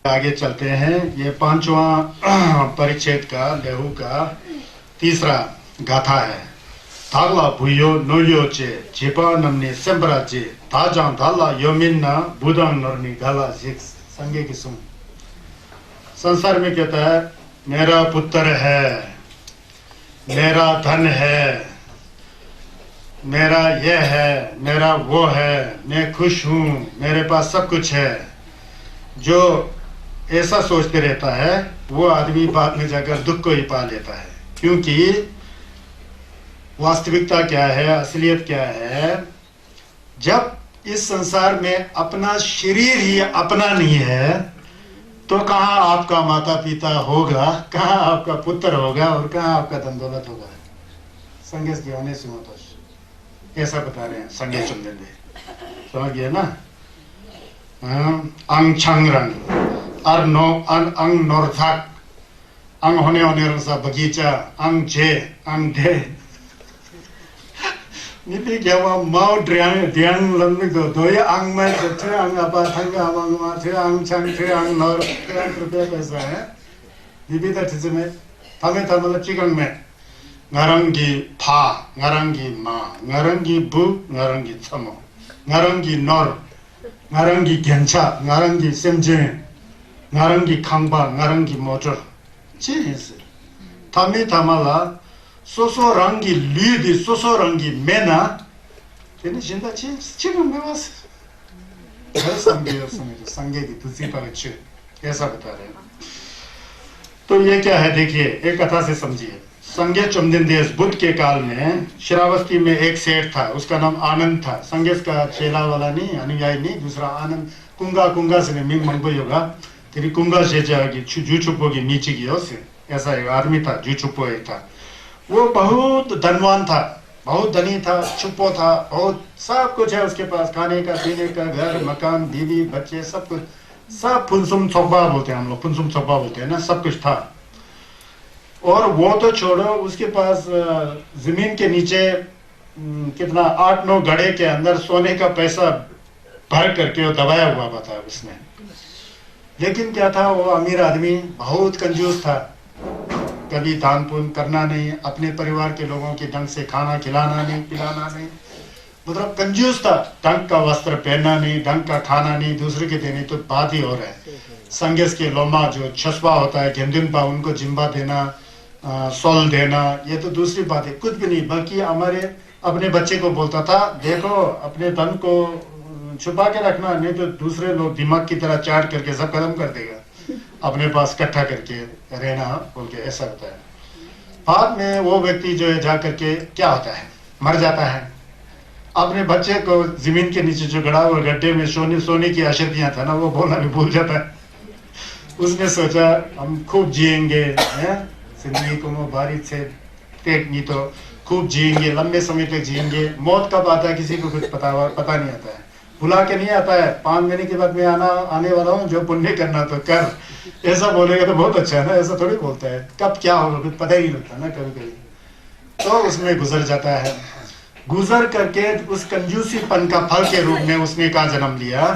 आगे चलते हैं। ये पांचवा परिच्छेद का लेहू का तीसरा गाथा है। धाला भुयो नोयो चे जिपा नमने सेम्बरा चे धाजा धाला योमिन्ना बुदांग नरनी गाला जिक्स संगे की सुन। संसार में कहता है मेरा पुत्र है, मेरा धन है, मेरा ये है, मेरा वो है, मैं खुश हूँ, मेरे पास सब कुछ है। जो ऐसा सोचते रहता है वो आदमी बाद में जाकर दुख को ही पा लेता है, क्योंकि वास्तविकता क्या है, असलियत क्या है। जब इस संसार में अपना शरीर ही अपना नहीं है तो कहाँ आपका माता पिता होगा, कहाँ आपका पुत्र होगा और कहाँ आपका धन दौलत होगा। संगे जीवने सुमतोष ऐसा बता रहे हैं संगे चुंदे समझ गए ना। अंग छंग रंग अर नो अंग नोरथक अंग होने रंग सा बगीचा अंग जे अंग दे निधि क्या हुआ माउ ड्रियांग ड्रियांग लंबी दो ये अंग में थे अंग अपा थंग अमंग मा थे अंग छंग थे अंग नोर ड्रियांग रुपये पैसा है निधि तो ठीक में थमे था मतलब चिकन में ngārangi pā, ngārangi mā, ngārangi bū, ngārangi tsamo, ngārangi nor, ngārangi gyancha, ngārangi semje, ngārangi kāngba, ngārangi motor. Chīnsi. Tami tamala, soso rangi lūdi, soso rangi mena, tēne jindā chīgam mēwās. संगे की तुलसी पर ऐसा बता रहे हैं। तो ये क्या है देखिए, एक कथा से समझिए। संगे चुमदिन देश बुद्ध के काल में श्रावस्ती में एक सेठ था, उसका नाम आनंद था। संगेश का चेला वाला नहीं, अनुयायी नहीं, दूसरा आनंद। कुंगा कुंगा से नहीं मिंग मंगबई होगा तेरी कुंगा से जाएगी जू छुपो की नीचे की ओर से। ऐसा एक आदमी था, जू छुपो एक था। वो बहुत धनवान था, बहुत धनी था, छुपो था, बहुत सब कुछ है उसके पास, खाने का पीने का, घर मकान बीवी बच्चे सब कुछ, सब फुनसुम चौबा बोलते हैं हम लोग, फुनसुम चौबा बोलते हैं ना, सब कुछ था। और वो तो छोड़ो, उसके पास जमीन के नीचे कितना 8-9 गड़े के अंदर सोने का पैसा भर करके वो दबाया हुआ था उसने। लेकिन क्या था, वो अमीर आदमी बहुत कंजूस था, कभी दान पुण्य करना नहीं, अपने परिवार के लोगों के ढंग से खाना खिलाना नहीं, पिलाना नहीं, मतलब कंजूस था। ढंग का वस्त्र पहनना नहीं, ढंग का खाना नहीं, दूसरे के देने तो बात ही और है। संगेश के लोमा जो छसपा होता है, गेंदुन पा, उनको जिम्बा देना, सोल देना, ये तो दूसरी बात है, कुछ भी नहीं। बल्कि हमारे अपने बच्चे को बोलता था, देखो अपने धन को छुपा के रखना, नहीं तो दूसरे लोग दिमाग की तरह चाट करके सब खत्म कर देगा, अपने पास इकट्ठा करके रहना बोल के ऐसा होता है। बाद में वो व्यक्ति जो है जा करके क्या होता है, मर जाता है। अपने बच्चे को जमीन के नीचे जो गड़ा हुआ गड्ढे में सोने की आशतियां था ना, वो बोलना भी भूल जाता है। उसने सोचा हम खूब जिएंगे, जिंदगी को भारी से नहीं तो खूब जिएंगे, लंबे समय तक जिएंगे। मौत कब आता है किसी को कुछ पता नहीं आता है, बुला के नहीं आता है। 5 महीने के बाद मैं आने वाला हूँ, जो पुण्य करना तो कर, ऐसा बोलेगा तो बहुत अच्छा है ना। ऐसा थोड़ी बोलता है, कब क्या होगा कुछ पता ही नहीं लगता ना कभी कभी। तो उसमें गुजर जाता है। गुजर करके उस कंजूसीपन का फल के रूप में उसने कहाँ जन्म लिया,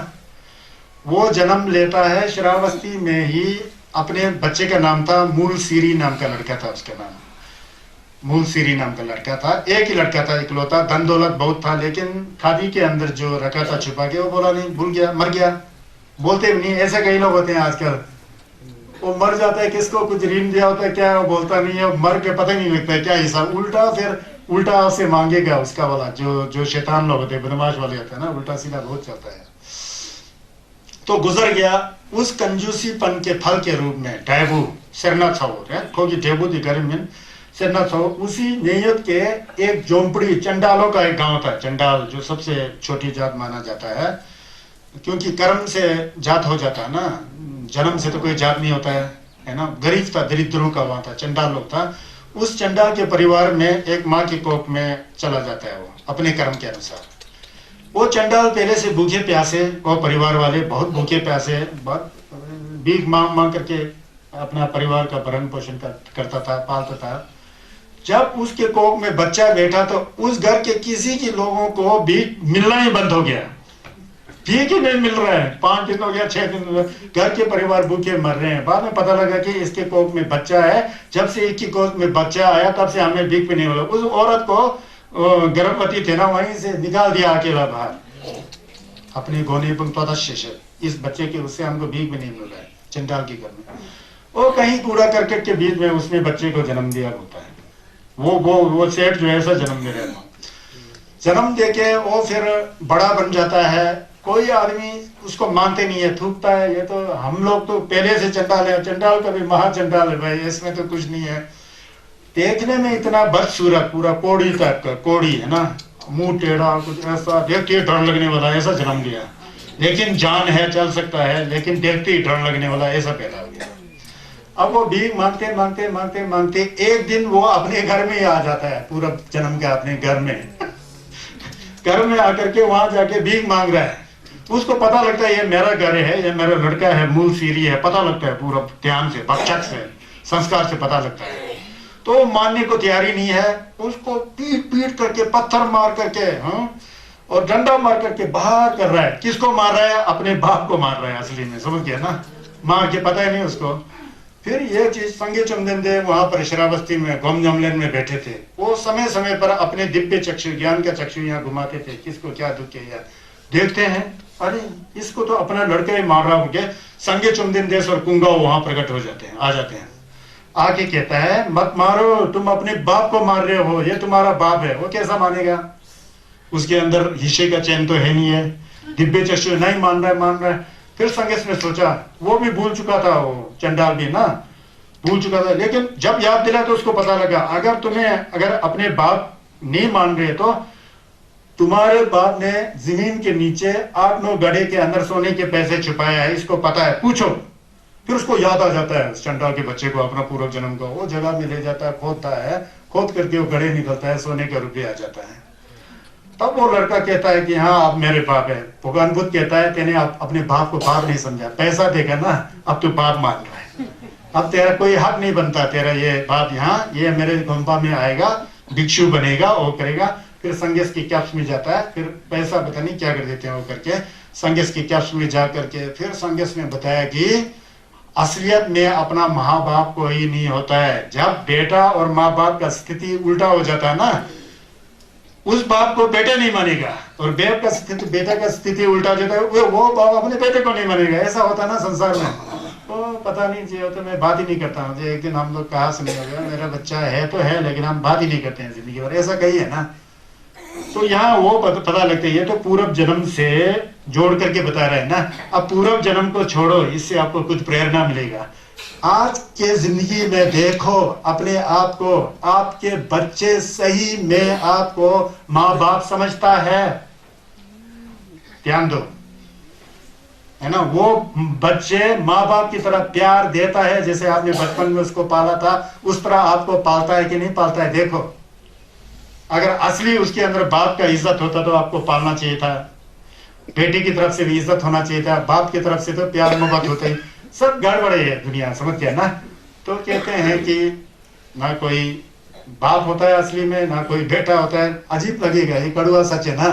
वो जन्म लेता है श्रावस्ती में ही। अपने बच्चे का नाम था मूल सीरी नाम का लड़का था, उसका नाम मूल सीरी नाम का लड़का था। एक ही लड़का था, इकलौता, धन दौलत बहुत था, लेकिन खादी के अंदर जो रखा था छुपा के, वो बोला नहीं, भूल गया, मर गया। बोलते भी नहीं, ऐसे कई लोग होते हैं आजकल, वो मर जाता है, किसको कुछ ऋण दिया होता है क्या, वो बोलता नहीं है, मर के पता ही नहीं लगता है क्या हिसाब। उल्टा फिर उल्टा आपसे मांगेगा उसका वाला, जो शैतान लोग होते हैं, बदमाश वाले होते हैं ना, उल्टा सीधा बहुत चलता है। तो गुजर गया। उस कंजूसीपन के फल के रूप में डेबू सरना खोगी डेबू दी घर में सरना उसी नियत के एक झोंपड़ी, चंडालों का एक गांव था। चंडाल जो सबसे छोटी जात माना जाता है, क्योंकि कर्म से जात हो जाता है ना, जन्म से तो कोई जात नहीं होता है ना। गरीब था, दरिद्रों का वहां था, चंडाल लोग था। उस चंडाल के परिवार में एक माँ के कोख में चला जाता है वो अपने कर्म के अनुसार। वो चंडाल पहले से भूखे प्यासे, वो परिवार वाले बहुत भूखे प्यासे, बहुत भीख मांग करके अपना परिवार का भरण पोषण करता था, पालता था। जब उसके कोख में बच्चा बैठा तो उस घर के किसी के लोगों को भीख मिलना ही बंद हो गया। ठीक ही नहीं मिल रहा है, 5 दिन हो गया, 6 दिन हो गया, घर के परिवार भूखे मर रहे हैं। बाद में पता लगा कि इसके कोख में बच्चा है, जब से एक ही कोख में बच्चा आया तब से हमें भीख भी नहीं मिला। उस औरत को गर्भवती थे ना, वहीं से निकाल दिया अकेला बाहर, अपने गोने इस बच्चे के, उससे हमको भीख भी नहीं मिल रहा है चंडाल के घर में। वो कहीं कूड़ा करकट के बीच में उसने बच्चे को जन्म दिया होता है। वो सेठ जो है ऐसा जन्म दे रहा है, जन्म देके वो फिर बड़ा बन जाता है। कोई आदमी उसको मानते नहीं है, थूकता है। ये तो हम लोग तो पहले से चंडाल है, चंडाल का भी महाचंडाल है भाई, इसमें तो कुछ नहीं है। देखने में इतना बदसूरत, पूरा कोड़ी टाइप का, कोड़ी है ना, मुंह टेढ़ा, कुछ ऐसा, देखते ही डर लगने वाला, ऐसा जन्म दिया। लेकिन जान है, चल सकता है, लेकिन देखते ही डर लगने वाला, ऐसा पैदा हो गया। अब वो भीख मांगते मांगते मांगते मांगते एक दिन वो अपने घर में ही आ जाता है, पूरा जन्म का अपने घर में घर में आकर के वहां जाके भीख मांग रहा है। उसको पता लगता है ये मेरा घर है, ये मेरा लड़का है, मूल सीरी है, पता लगता है पूरा ध्यान से, भक्षक से, संस्कार से पता लगता है। तो मानने को तैयारी नहीं है, उसको पीट पीट करके, पत्थर मार करके, और डंडा मार करके बाहर कर रहा है। किसको मार रहा है? अपने बाप को मार रहा है असली में, समझ गया ना, मार के पता ही नहीं उसको। फिर ये चीज संगे चमदेंदे वहां पर श्रावस्ती में गोमजमलेन में बैठे थे। वो समय समय पर अपने दिव्य चक्षु, ज्ञान का चक्षु यहाँ घुमाते थे, किसको क्या दुख है। देखते हैं, अरे इसको तो अपना लड़का ही मार रहा होंगे। संगे चमदेंदेस और कुंगा वहां प्रकट हो जाते हैं, आ जाते हैं। आके कहता है मत मारो, तुम अपने बाप को मार रहे हो, ये तुम्हारा बाप है। वो कैसा मानेगा? उसके अंदर हिस्से का चैन तो है नहीं है, दिव्य चक्षु नहीं मान रहा है। फिर संगेश ने सोचा, वो भी भूल चुका था, वो चंडाल भी ना भूल चुका था, लेकिन जब याद दिला तो उसको पता लगा, अगर अपने बाप नहीं मान रहे तो तुम्हारे बाप ने जमीन के नीचे 8-9 गड्ढे के अंदर सोने के पैसे छुपाया है, इसको पता है, पूछो। फिर उसको याद आ जाता है चंडाल के बच्चे को, अपना पूर्व जन्म को। वो जगह में ले जाता है, खोदता है, खोद करके वो गड्ढे निकलता है, सोने का रुपये आ जाता है। तब वो लड़का कहता है कि हाँ अब मेरे बाप है। भगवान बुद्ध कहता है तेने अपने बाप को बाप नहीं समझा, पैसा देगा ना, अब तू बाप मान रहा है, अब तेरा कोई हक नहीं बनता, तेरा ये बाप यहाँ, ये मेरे गुम्फा में आएगा, भिक्षु बनेगा, वो करेगा। फिर संगेश की कैप्स में जाता है, फिर पैसा पता नहीं क्या कर देते हैं वो करके, संगेश की कैप्स में जा करके फिर संगेश ने बताया कि असलियत में अपना माँ बाप को ही नहीं होता है। जब बेटा और माँ बाप का स्थिति उल्टा हो जाता है ना, उस बाप को बेटा नहीं मानेगा, और बेटा का स्थिति उल्टा जाता है, वो बाप अपने बेटे को नहीं मानेगा। ऐसा होता है ना संसार में। तो पता नहीं जी, तो मैं बात ही नहीं करता हूँ। एक दिन हम लोग कहा सुने हो गया, मेरा बच्चा है तो है, लेकिन हम बात ही नहीं करते हैं जिंदगी भर, ऐसा कही है ना। तो यहाँ वो पता लगता है, ये तो पूर्व जन्म से जोड़ करके बता रहे हैं ना। अब पूर्व जन्म को छोड़ो, इससे आपको कुछ प्रेरणा मिलेगा। आज के जिंदगी में देखो अपने आप को, आपके बच्चे सही में आपको माँ बाप समझता है? ध्यान दो, है ना। वो बच्चे माँ बाप की तरह प्यार देता है, जैसे आपने बचपन में उसको पाला था, उस तरह आपको पालता है कि नहीं पालता है? देखो, अगर असली उसके अंदर बाप का इज्जत होता तो आपको पालना चाहिए था। बेटी की तरफ से भी इज्जत होना चाहिए था, बाप की तरफ से तो प्यार मोहब्बत होता ही। सब गड़बड़े है दुनिया, समझ गया ना। तो कहते हैं कि ना कोई बाप होता है असली में, ना कोई बेटा होता है। अजीब लगेगा, ये कड़वा सच है ना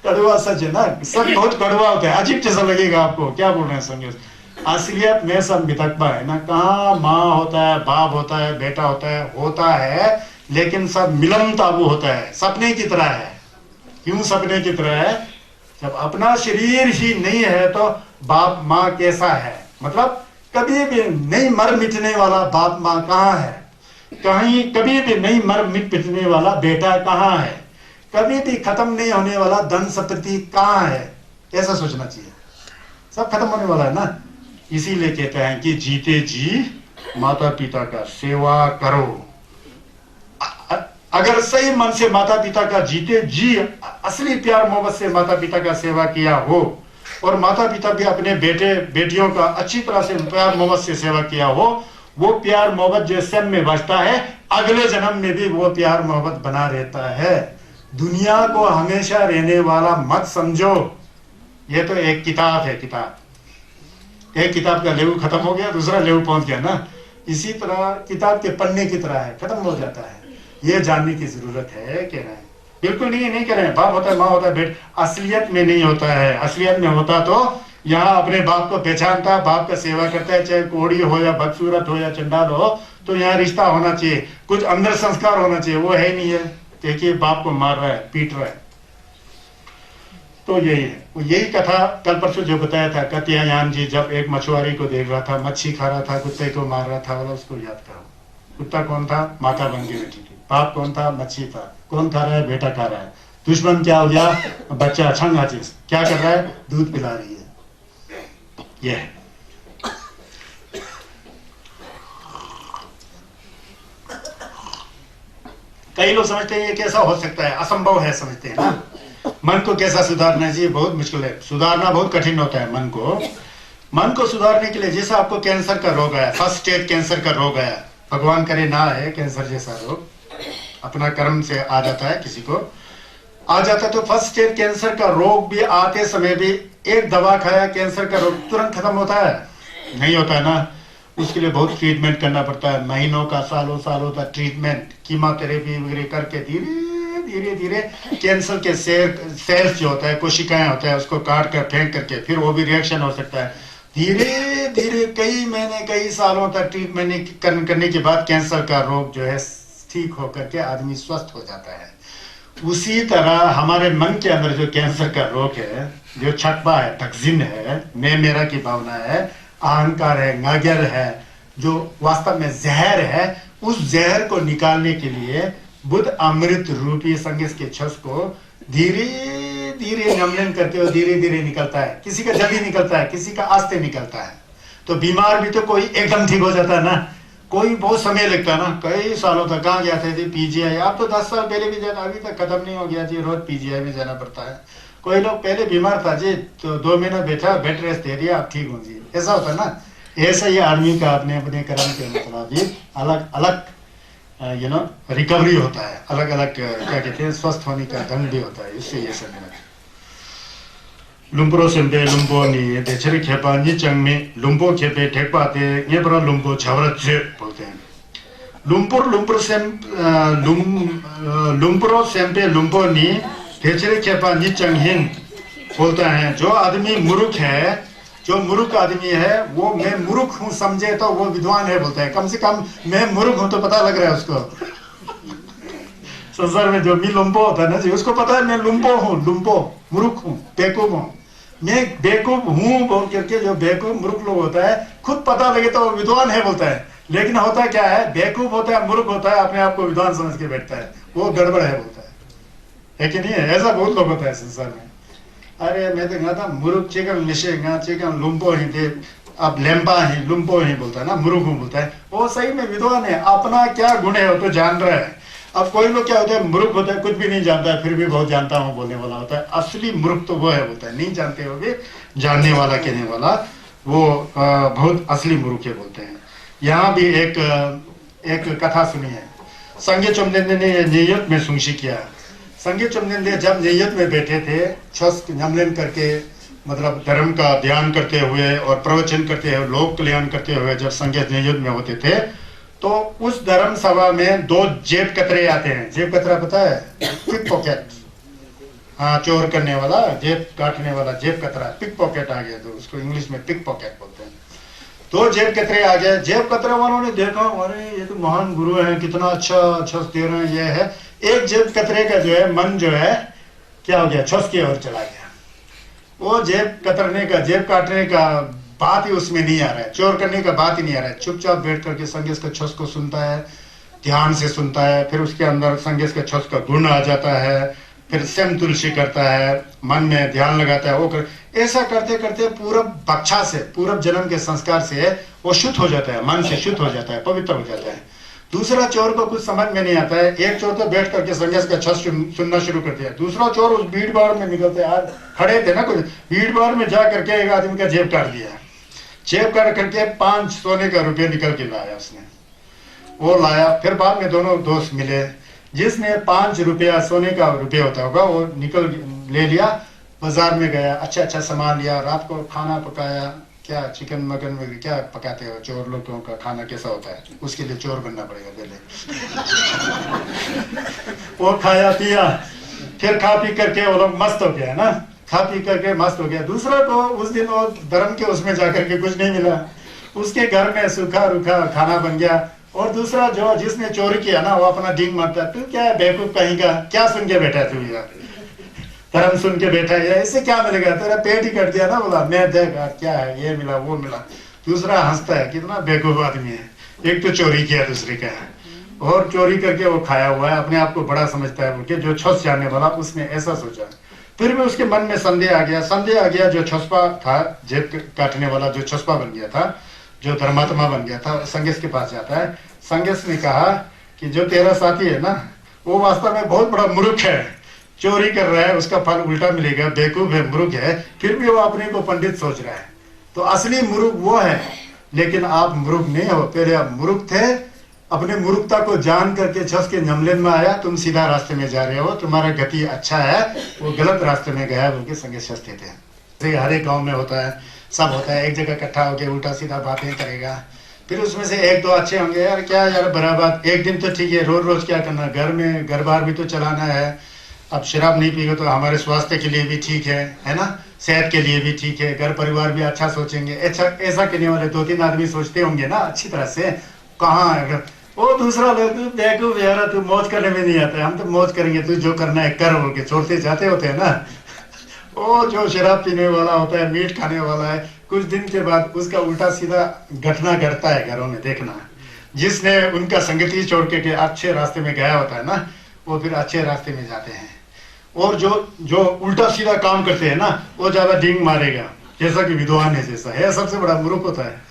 कड़वा सच है ना, सब बहुत कड़वा होता है, अजीब जैसा लगेगा आपको। क्या बोल रहे हैं संगेश? असलियत में सब मितकबा है ना। कहाँ माँ होता है, बाप होता है, बेटा होता है, लेकिन सब मिलन ताबू होता है, सपने की तरह है। क्यों सपने की तरह है? जब अपना शरीर ही नहीं है तो बाप माँ कैसा है? मतलब कभी भी नहीं मर मिटने वाला बाप माँ कहाँ है? कभी भी नहीं मर मिटने वाला बेटा कहाँ है? कभी भी खत्म नहीं होने वाला धन संपत्ति कहाँ है? ऐसा सोचना चाहिए। सब खत्म होने वाला है ना। इसीलिए कहते हैं कि जीते जी माता पिता का सेवा करो। अगर सही मन से माता पिता का जीते जी असली प्यार मोहब्बत से माता पिता का सेवा किया हो, और माता पिता भी अपने बेटे बेटियों का अच्छी तरह से प्यार मोहब्बत से सेवा किया हो, वो प्यार मोहब्बत जो सब में बचता है, अगले जन्म में भी वो प्यार मोहब्बत बना रहता है। दुनिया को हमेशा रहने वाला मत समझो। ये तो एक किताब है, एक किताब का लेवल खत्म हो गया, दूसरा लेवल पहुंच गया ना। इसी तरह किताब के पन्ने की तरह है, खत्म हो जाता है। ये जानने की जरूरत है कि नहीं। बिल्कुल नहीं, नहीं करें। बाप होता है, माँ होता है, बेट असलियत में नहीं होता है। असलियत में होता तो यहाँ अपने बाप को पहचानता, बाप का सेवा करता है, चाहे कोड़ी हो या बदसूरत हो या चंडाल हो, तो यहाँ रिश्ता होना चाहिए, कुछ अंदर संस्कार होना चाहिए। वो है ही नहीं है। देखिए बाप को मार रहा है, पीट रहा है। तो यही है, वो यही कथा कल परसों जो बताया था, कत्यायान जी जब एक मछुआरी को देख रहा था, मच्छी खा रहा था, कुत्ते को मार रहा था, बोला उसको याद करो। कुत्ता कौन था? माता बन के बैठी थी। बाप कौन था? मच्छी था। कौन खा रहा है? बेटा खा रहा है। दुश्मन क्या हो गया? बच्चा, छंगा चीज क्या कर रहा है? दूध पिला रही है। यह है। कई लोग समझते हैं ये कैसा हो सकता है, असंभव है समझते हैं ना। मन को कैसा सुधारना चाहिए? बहुत मुश्किल है, सुधारना बहुत कठिन होता है मन को। मन को सुधारने के लिए, जैसे आपको कैंसर का रोग आया, फर्स्ट स्टेज कैंसर का रोग आया, भगवान करे ना है कैंसर जैसा रोग, अपना कर्म से आ जाता है, किसी को आ जाता है। तो फर्स्ट स्टेज कैंसर का रोग भी आते समय भी एक दवा खाया, कैंसर का रोग तुरंत खत्म होता है? नहीं होता है ना। उसके लिए बहुत ट्रीटमेंट करना पड़ता है, महीनों का, सालों सालों का ट्रीटमेंट, कीमोथेरेपी वगैरह करके धीरे धीरे धीरे कैंसर के सेल्स जो होता है, कोशिकाएं होता है, उसको काट कर फेंक करके फिर वो भी रिएक्शन हो सकता है। धीरे धीरे कई महीने, कई सालों तक ट्रीटमेंट करने के बाद कैंसर का रोग जो है ठीक होकर के आदमी स्वस्थ हो जाता है। उसी तरह हमारे मन के अंदर जो कैंसर का रोग है, जो छकवा है, तकजीन है, मैं मेरा की भावना है, अहंकार है, नगर है, जो वास्तव में जहर है, उस जहर को निकालने के लिए बुद्ध अमृत रूपी संगीत के छस को धीरे धीरे नमन करते हुए धीरे धीरे निकलता है। किसी का जल्दी निकलता है, किसी का आस्ते निकलता है। तो बीमार भी तो कोई एकदम ठीक हो जाता है ना, कोई बहुत समय लगता है ना, कई सालों तक। कहाँ गया थे? पीजीआई। आप तो 10 साल पहले भी जाना, अभी तक खत्म नहीं हो गया जी, रोज पीजीआई में जाना पड़ता है। कोई लोग पहले बीमार था जी, तो 2 महीना बैठा, बेड रेस्ट दे दिया, आप ठीक हो जी, ऐसा होता है ना। ऐसा ही आदमी का अपने अपने कर्म के मुताबिक अलग अलग रिकवरी होता है, अलग अलग क्या कहते हैं, स्वस्थ होने का ढंग भी होता है। इससे ये सब मिला लुम्पुरो सेम्पे लुम्पो नी देचरी खेपा नी चंग में लुम्पो खेपे ठेक पाते ये बड़ा लुम्पो छावरत से बोलते हैं। लुम्पुरो सेम्पे लुम्पो नी देचरी खेपा नी चंग हिन बोलता है। जो आदमी मूर्ख है, जो मूर्ख आदमी है, वो मैं मूर्ख हूँ समझे तो वो विद्वान है बोलता है। कम से कम मैं मूर्ख हूँ तो पता लग रहा है उसको। संसार में जो मी लुम्पो होता है ना जी, उसको पता है मैं लुम्पो हूँ, लुम्पो मूर्ख हूँ, बेवकूफ हूँ। मैं बेवकूफ हूँ बोल करके जो बेवकूफ मूर्ख लोग होता है, खुद पता लगे तो वो विद्वान है बोलता है। लेकिन होता क्या है, बेवकूफ होता है, मूर्ख होता है, अपने आप को विद्वान समझ के बैठता है, वो गड़बड़ है बोलता है कि नहीं है? ऐसा बहुत लोग होता है संसार में। अरे मैं तो कहता मूर्ख चिकन मिशेगा, चिकन लुम्पो ही थे, अब लेम्बा ही लुम्पो ही बोलता है ना, मूर्ख हूँ बोलता है, वो सही में विद्वान है। अपना क्या गुण है वो तो जान रहा है। अब कोई लोग क्या होता है, मूर्ख होता है, कुछ भी नहीं जानता है, फिर भी बहुत जानता हूँ बोलने वाला होता है। असली मूर्ख तो वो है बोलता है, नहीं जानते हो भी जानने वाला कहने वाला, वो बहुत असली मूर्ख है बोलते हैं। यहाँ भी एक कथा सुनी है। संगे चुमदेंदे ने नियत में सुंशी किया। संगे चुमदेंदे जब नियत में बैठे थे, छस नमन करके, मतलब धर्म का ध्यान करते हुए और प्रवचन करते हुए, लोक कल्याण करते हुए जब संगे नियत में होते थे, तो उस धर्म सभा में 2 जेब कतरे आते हैं। जेब कतरा पता है? पिक पॉकेट, हाँ, चोर करने वाला, जेब काटने वाला, जेब कतरा, पिक पॉकेट आ गया, तो उसको इंग्लिश में पिक पॉकेट बोलते हैं। 2 जेब कतरे आ गए। जेब कतरे वालों ने देखा, अरे ये तो महान गुरु है, कितना अच्छा दे रहे हैं, ये है। एक जेब कतरे का जो है मन जो है क्या हो गया, छस की ओर चला गया। वो जेब कतरने का, जेब काटने का बात ही उसमें नहीं आ रहा है, चोर करने का बात ही नहीं आ रहा है। चुपचाप बैठ करके संगीत के छस को सुनता है, ध्यान से सुनता है, फिर उसके अंदर संगीत के छस का गुण आ जाता है, फिर सेम तुलसी करता है, मन में ध्यान लगाता है, वो कर ऐसा करते करते पूरब बक्षा से, पूरब जन्म के संस्कार से वो शुद्ध हो जाता है, मन से शुद्ध हो जाता है, पवित्र हो जाता है। दूसरा चोर को कुछ समझ में नहीं आता है। एक चोर तो बैठ करके संगीत का छस सुनना शुरू कर दिया, दूसरा चोर उस भीड़ भाड़ में निकलते यार खड़े थे ना, कुछ भीड़ भाड़ में जा करके एक आदमी का जेब काट दिया। जेब काट करके 5 सोने का रुपये निकल के लाया उसने, वो लाया। फिर बाद में दोनों दोस्त मिले, जिसने 5 रुपया सोने का रुपये होता होगा वो निकल ले लिया, बाजार में गया, अच्छा सामान लिया, रात को खाना पकाया। क्या चिकन मकन में क्या पकाते हो? चोर लोगों का खाना कैसा होता है, उसके लिए चोर बनना पड़ेगा पहले। वो खाया पिया, फिर खा पी करके वो लोग मस्त हो गया ना, खा पी करके मस्त हो गया। दूसरा तो उस दिन वो धर्म के उसमें जाकर के कुछ नहीं मिला, उसके घर में सूखा रूखा खाना बन गया। और दूसरा जो जिसने चोरी किया ना, वो अपना डींग मारता, तू क्या है बेवकूफ कहीं का, क्या सुन के बैठा तू यार, धर्म सुन के बैठा है, इससे क्या मिलेगा, तेरा पेट ही कट दिया ना। बोला मैं देख क्या है, ये मिला वो मिला। दूसरा हंसता है, कितना बेवकूफ आदमी है, एक तो चोरी किया दूसरे का, और चोरी करके वो खाया हुआ है, अपने आप को बड़ा समझता है बोल के। जो छुस जाने वाला उसने ऐसा सोचा। फिर भी उसके मन में संदेह आ गया, जो छुस्पा था, जेब काटने वाला जो छुस्पा बन गया था, जो धर्मात्मा बन गया था, संगेश के पास जाता है। संगेश ने कहा कि जो तेरा साथी है ना, वो वास्तव में बहुत बड़ा मूर्ख है, चोरी कर रहा है, उसका फल उल्टा मिलेगा, बेवकूफ है, मूर्ख है, फिर भी वो अपने को पंडित सोच रहा है। तो असली मूर्ख वो है, लेकिन आप मूर्ख नहीं हो, पहले आप मूर्ख थे, अपने मूर्खता को जान करके छस के नमलेन में आया, तुम सीधा रास्ते में जा रहे हो, तुम्हारा गति अच्छा है, वो गलत रास्ते में गया बोल के संगेश हंसते थे। हर एक गाँव में होता है, सब होता है, एक जगह इकट्ठा होकर उल्टा सीधा बातें करेगा, फिर उसमें से एक दो अच्छे होंगे, यार क्या यार बराबर, एक दिन तो ठीक है, रोज रोज क्या करना, घर में घर बार भी तो चलाना है, अब शराब नहीं पिएगा तो हमारे स्वास्थ्य के लिए भी ठीक है ना, सेहत के लिए भी ठीक है, घर परिवार भी अच्छा सोचेंगे। ऐसा करने वाले दो तीन आदमी सोचते होंगे ना अच्छी तरह से, कहाँ अगर वो दूसरा लोग बेवकूफ यार, तू मौज करने में नहीं आता है, हम तो मौज करेंगे, तू जो करना है कर बोल के छोड़ते जाते होते हैं ना। वो जो शराब पीने वाला होता है, मीट खाने वाला है, कुछ दिन के बाद उसका उल्टा सीधा घटना घटता है घरों में, देखना। जिसने उनका संगति छोड़ के अच्छे रास्ते में गया होता है ना, वो फिर अच्छे रास्ते में जाते हैं। और जो उल्टा सीधा काम करते हैं ना, वो ज्यादा डींग मारेगा, जैसा कि विद्वान है, जैसा है सबसे बड़ा मूर्ख होता है,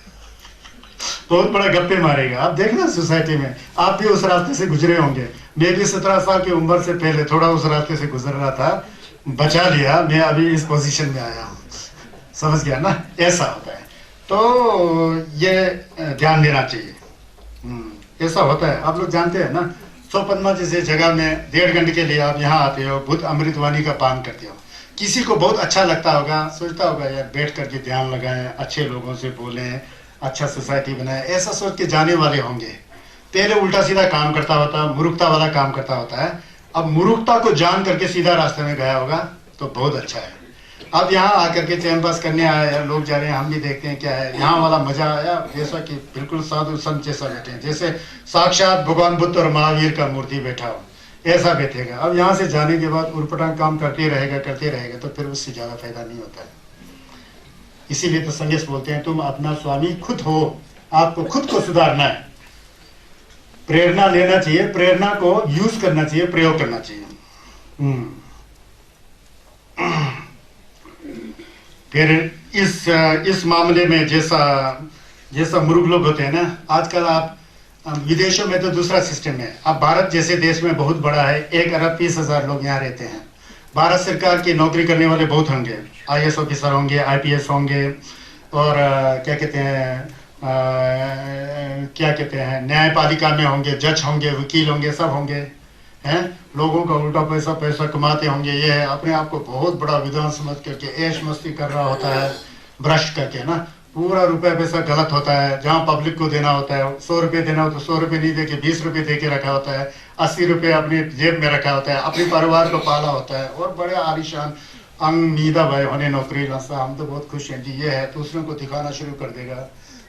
बहुत बड़ा गप्पे मारेगा। आप देखना सोसाइटी में, आप भी उस रास्ते से गुजरे होंगे, मैं भी 17 साल की उम्र से पहले थोड़ा उस रास्ते से गुजर रहा था, बचा लिया, मैं अभी इस पोजीशन में आया हूँ, समझ गया ना, ऐसा होता है। तो ये ध्यान देना चाहिए, ऐसा होता है। आप लोग जानते हैं ना, सोपनमा जैसे जगह में 1.5 घंटे के लिए आप यहाँ आते हो, बुद्ध अमृतवाणी का पान करते हो, किसी को बहुत अच्छा लगता होगा, सोचता होगा यार बैठ करके ध्यान लगाएं, अच्छे लोगों से बोलें, अच्छा सोसाइटी बनाए, ऐसा सोच के जाने वाले होंगे। पहले उल्टा सीधा काम करता होता, मूर्खता वाला काम करता होता है, अब मूर्खता को जान करके सीधा रास्ते में गया होगा तो बहुत अच्छा है। अब यहाँ आकर के टाइम पास करने आया है, लोग जा रहे हैं, हम भी देखते हैं क्या है, यहाँ वाला मजा आया, जैसा कि बिल्कुल साधु संत जैसा बैठे हैं, जैसे साक्षात भगवान बुद्ध और महावीर का मूर्ति बैठा हो, ऐसा बैठेगा। अब यहाँ से जाने के बाद उर्पटांग काम करते रहेगा तो फिर उससे ज्यादा फायदा नहीं होता है। इसीलिए तो संगेश बोलते हैं, तुम अपना स्वामी खुद हो, आपको खुद को सुधारना है, प्रेरणा लेना चाहिए, प्रेरणा को यूज करना चाहिए, प्रयोग करना चाहिए। फिर इस मामले में जैसा मूर्ख लोग होते हैं ना, आजकल आप विदेशों में तो दूसरा सिस्टम है, अब भारत जैसे देश में बहुत बड़ा है, 1,30,000 लोग यहाँ रहते हैं, भारत सरकार की नौकरी करने वाले बहुत होंगे, IAS ऑफिसर होंगे, IPS होंगे, और क्या कहते हैं न्यायपालिका में होंगे, जज होंगे, वकील होंगे, सब होंगे हैं, लोगों का उल्टा पैसा कमाते होंगे। ये है अपने आप को बहुत बड़ा विद्वान समझ करके ऐश मस्ती कर रहा होता है, भ्रष्ट करके ना, पूरा रुपया पैसा गलत होता है, जहाँ पब्लिक को देना होता है, 100 रुपये देना हो तो 100 रुपये नहीं दे के 20 रुपये दे के रखा होता है, 80 रुपये अपनी जेब में रखा होता है, अपने परिवार को पाला होता है, और बड़े आलिशान अंग नीदा भाई होने नौकरी लसा, हम तो बहुत खुश हैं जी, ये है, दूसरों को दिखाना शुरू कर देगा,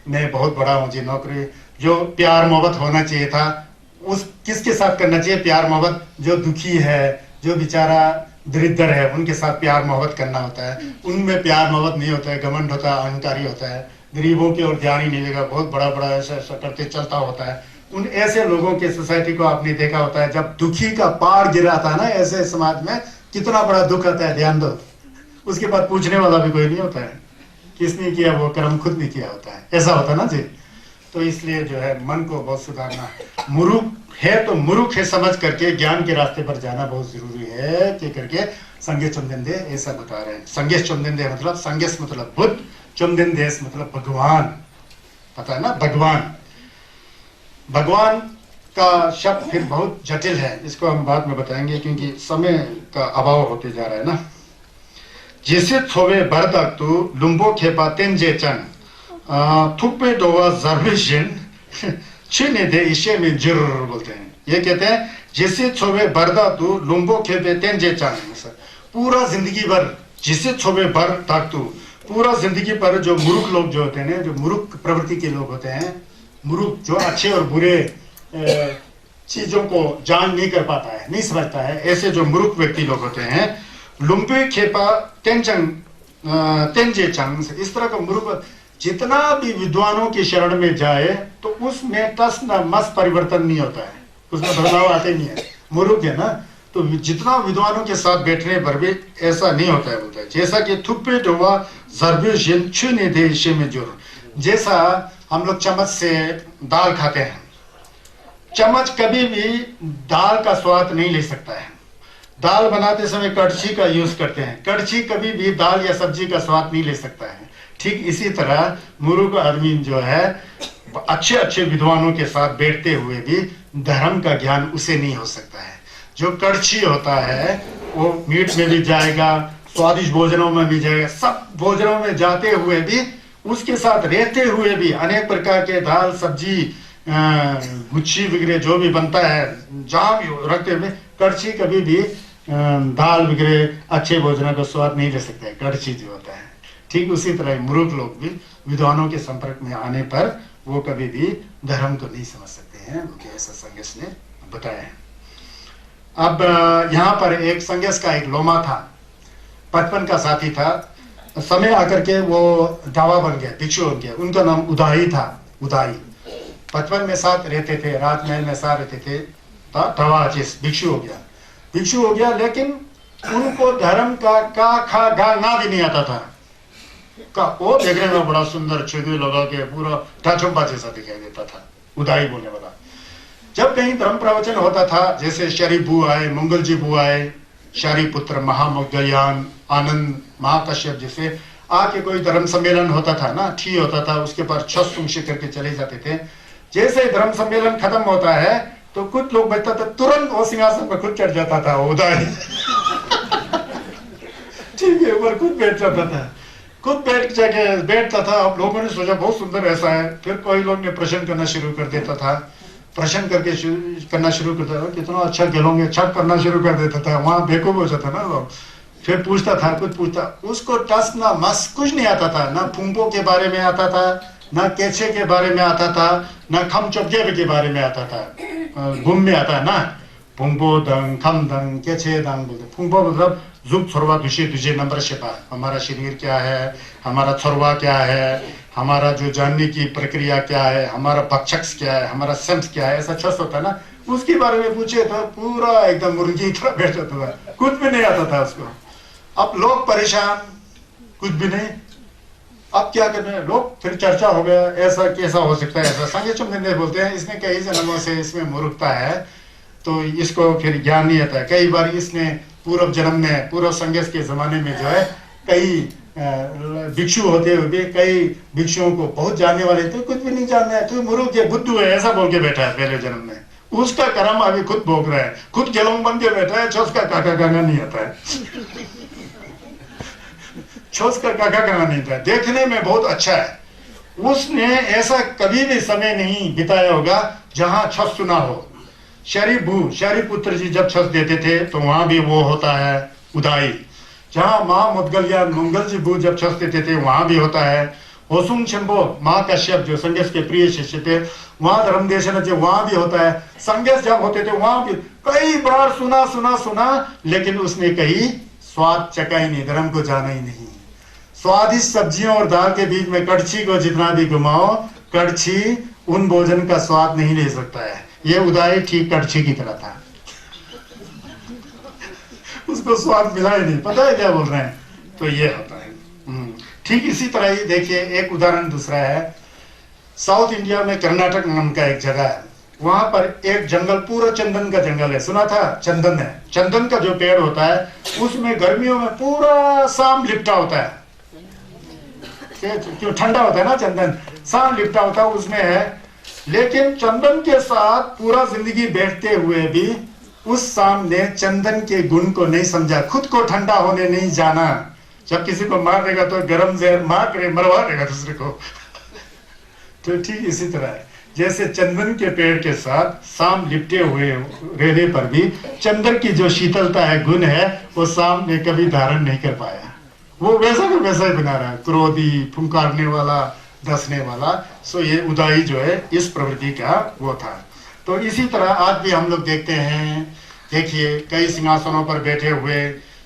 मैं बहुत बड़ा हूँ जी, नौकरी। जो प्यार मोहब्बत होना चाहिए था, उस किसके साथ करना चाहिए प्यार मोहब्बत, जो दुखी है, जो बेचारा दरिद्र है, उनके साथ प्यार मोहब्बत करना होता है, उनमें प्यार मोहब्बत नहीं होता है, घमंड होता है, अहंकारी होता है, गरीबों की ओर ध्यान ही नहीं देगा, बहुत बड़ा बड़ा ऐसा करते चलता होता है। उन ऐसे लोगों की सोसाइटी को आपने देखा होता है, जब दुखी का पार गिराता है ना, ऐसे समाज में कितना बड़ा दुख आता है, ध्यान दो, उसके बाद पूछने वाला भी कोई नहीं होता है, किसने किया, वो कर्म खुद भी किया होता है, ऐसा होता है ना जी। तो इसलिए जो है मन को बहुत सुधारना, मूर्ख है तो मूर्ख है समझ करके ज्ञान के रास्ते पर जाना बहुत जरूरी है, कि करके संगेश चुमदिंदे ऐसा बता रहे हैं। संगेश चुमदिंदे मतलब, संगेश मतलब बुद्ध, चुमदिंदेश मतलब भगवान, पता है ना, भगवान। भगवान का शब्द फिर बहुत जटिल है, इसको हम बाद में बताएंगे क्योंकि समय का अभाव होते जा रहा है ना। जैसे छोवे बरदक तू लुम्बो खेपा तेंजे चंग थुपे डोवा जर्विशिन छिने दे इशे में जरूर बोलते हैं। ये कहते हैं जिसे छोवे बरदा तू लुम्बो खेबे तेंजे चांग, पूरा जिंदगी भर जिसे छोवे बर तक तू, पूरा जिंदगी पर जो मूर्ख लोग जो होते हैं, जो मूर्ख प्रवृत्ति के लोग होते हैं, मूर्ख जो अच्छे और बुरे चीजों को जान नहीं कर पाता है, नहीं समझता है, ऐसे जो मूर्ख व्यक्ति लोग होते हैं, लुम्बे खेपा तेंजंग तेंजे चंग, इस तरह का मूर्ख जितना भी विद्वानों की शरण में जाए तो उसमें टस न मस परिवर्तन नहीं होता है, उसमें बदलाव आते नहीं है, मूर्ख है ना। तो जितना विद्वानों के साथ बैठने पर भी ऐसा नहीं होता है, बोलता है जैसा कि थुप्पे डोवा जरबे छुने दे इशे में जोर, जैसा हम लोग चम्मच से दाल खाते हैं, चम्मच कभी भी दाल का स्वाद नहीं ले सकता है। दाल बनाते समय कड़छी का यूज करते हैं, कड़छी कभी भी दाल या सब्जी का स्वाद नहीं ले सकता है। ठीक इसी तरह मूर्ख आदमी जो है अच्छे अच्छे विद्वानों के साथ बैठते हुए भी धर्म का ज्ञान उसे नहीं हो सकता है। जो कड़छी होता है वो मीट में भी जाएगा, स्वादिष्ट भोजनों में भी जाएगा, सब भोजनों में जाते हुए भी, उसके साथ रहते हुए भी अनेक प्रकार के दाल सब्जी गुच्छी वगैरह जो भी बनता है जहाँ भी रखते हुए, कड़छी कभी भी दाल वगैरह अच्छे भोजनों का स्वाद नहीं ले सकता है, कड़छी जो होता है। ठीक उसी तरह मूर्ख लोग भी विद्वानों के संपर्क में आने पर वो कभी भी धर्म को नहीं समझ सकते हैं, क्योंकि ऐसा संघर्ष ने बताया है। अब यहाँ पर एक संघर्ष का एक लोमा था, बचपन का साथी था, समय आकर के वो दावा बन गया, भिक्षु बन गया, उनका नाम उदाई था। उदाई बचपन में साथ रहते थे, राजमहल में साथ रहते थे, दावा भिक्षु हो गया, भिक्षु हो गया, लेकिन उनको धर्म का खा गा ना भी नहीं आता था। का वो देखने में बड़ा सुंदर छुरी लगा के पूरा ठाचुम्बा जैसा दिखाई देता था, उदाई बोलने वाला। जब कहीं धर्म प्रवचन होता था, जैसे शरी बू आए, मंगल जी बू आए, शारी पुत्र महामोगयान आनंद महाकश्यप जैसे आके कोई धर्म सम्मेलन होता था ना, ठीक होता था, उसके बाद छस सुंशी करके चले जाते थे। जैसे धर्म सम्मेलन खत्म होता है तो कुछ लोग बचता था, तुरंत वो सिंहासन पर खुद चढ़ जाता था, उदाई ठीक है, ऊपर खुद बैठ जाता था, खुद बैठता था। अब लोगों ने सोचा बहुत सुंदर ऐसा है, फिर कोई लोग ने प्रश्न करना शुरू कर देता था, प्रश्न करके करना शुरू करता था, कितना अच्छा खेलोगे, छक करना शुरू कर देता था, वहां बेवकूफ हो जाता था ना। फिर पूछता था, कुछ पूछता, उसको टस ना मस कुछ नहीं आता था, ना फूंपो के बारे में आता था, ना केचे के बारे में आता था, ना खम चौके के बारे में आता था। घूम में आता है ना, फूंपो दंग खम दंग केचे दंग बोलते। फूंपो मतलब जुग छोरवा दुशे तुझे नंबर शेपा, हमारा शरीर क्या है, हमारा छोरवा क्या है, हमारा जो जानने की प्रक्रिया क्या है, हमारा पक्षक्ष क्या है, हमारा सेंस क्या है, ऐसा छस होता है ना, उसके बारे में पूछे तो पूरा एकदम मुर्गी तरह बैठ जाता था, कुछ भी नहीं आता था उसको। अब लोग परेशान, कुछ भी नहीं, अब क्या करने, लोग फिर चर्चा हो गया, ऐसा कैसा हो सकता है, ऐसा संगे चुमने बोलते हैं, इसने कई जन्मों से इसमें मूर्खता है, तो इसको फिर ज्ञान नहीं आता है। कई बार इसने पूर्व जन्म में, पूर्व संघर्ष के जमाने में जो है, कई भिक्षु होते हुए भी कई भिक्षुओं को बहुत जानने वाले थे, कुछ भी नहीं जानना है, तू मूर्ख है, बुद्धू है, ऐसा बोल के बैठा है पहले जन्म में। उसका कर्म अभी खुद भोग रहा है, खुद गेलों बन के बैठा है, छोस का काका गाना नहीं आता है छोस का काका गाना नहीं आता है, देखने में बहुत अच्छा है, उसने ऐसा कभी भी समय नहीं बिताया होगा जहां छस सुना हो। शरी पुत्र जी जब छस देते थे तो वहां भी वो होता है उदाई, जहां महामुदगल या मंगल जी बू जब छस देते थे वहां भी होता है। होसुंग शंभो महाकश्यप जो संघर्ष के प्रिय शिष्य थे, वहां धर्मदेशन जो वहां भी होता है। संघर्ष जब होते थे वहां भी कई बार सुना, लेकिन उसने कहीं स्वाद चखा ही नहीं, धर्म को जाना ही नहीं। स्वादिष्ट सब्जियों और दाल के बीच में कड़छी को जितना भी घुमाओ, कड़छी उन भोजन का स्वाद नहीं ले सकता है। ये उदाई ठीक कड़छी की तरह था उसको स्वाद मिला ही नहीं, पता है क्या बोल रहे हैं, तो ये होता है। ठीक इसी तरह ही देखिए, एक उदाहरण दूसरा है, साउथ इंडिया में कर्नाटक नाम का एक जगह है, वहां पर एक जंगल, पूरा चंदन का जंगल है, सुना था, चंदन है, चंदन का जो पेड़ होता है उसमें गर्मियों में पूरा शाम लिपटा होता है, क्यों ठंडा होता है ना चंदन, शाम लिपटा होता है उसमें है। लेकिन चंदन के साथ पूरा जिंदगी बैठते हुए भी उस शाम ने चंदन के गुण को नहीं समझा, खुद को ठंडा होने नहीं जाना। जब किसी को मार देगा तो गर्म जहर मार कर मरवा देगा दूसरे को तो ठीक इसी तरह है, जैसे चंदन के पेड़ के साथ शाम लिपटे हुए रहने पर भी चंदन की जो शीतलता है, गुण है, वो शाम ने कभी धारण नहीं कर पाया। वो वैसा का वैसा ही बना रहा है, क्रोधी, फुंकारने वाला, दसने वाला। सो ये उदाई जो है इस प्रवृत्ति का वो था। तो इसी तरह आज भी हम लोग देखते हैं, देखिए कई सिंहासनों पर बैठे हुए,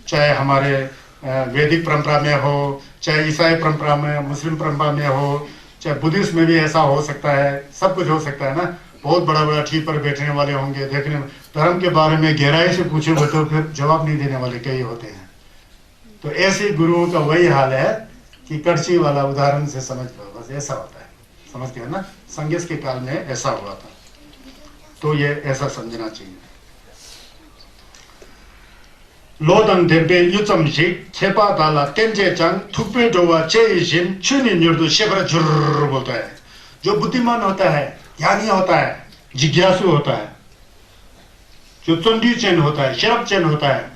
चाहे हमारे वैदिक परंपरा में हो, चाहे ईसाई परंपरा में, मुस्लिम परंपरा में हो, चाहे बुद्धिस्ट में भी ऐसा हो सकता है, सब कुछ हो सकता है ना। बहुत बड़ा बड़ा ठीक पर बैठने वाले होंगे, देखने धर्म के बारे में गहराई से पूछे तो फिर जवाब नहीं देने वाले कई होते हैं। तो ऐसे गुरुओं का वही हाल है कि कड़छी वाला उदाहरण से समझ लो, बस ऐसा होता है, समझ गए ना। संगेश के काल में ऐसा हुआ था, तो ये ऐसा समझना चाहिए। लोदंग टेम्पे युचमशिक खेपा दाला तेंजे चंग थुपे डोवा चेइशिन चुनी निर्दु शेफर जुर्र बोलता है। जो बुद्धिमान होता है, ज्ञानी होता है, जिज्ञासु होता है, जो चंडी चैन होता है, शरब चैन होता है,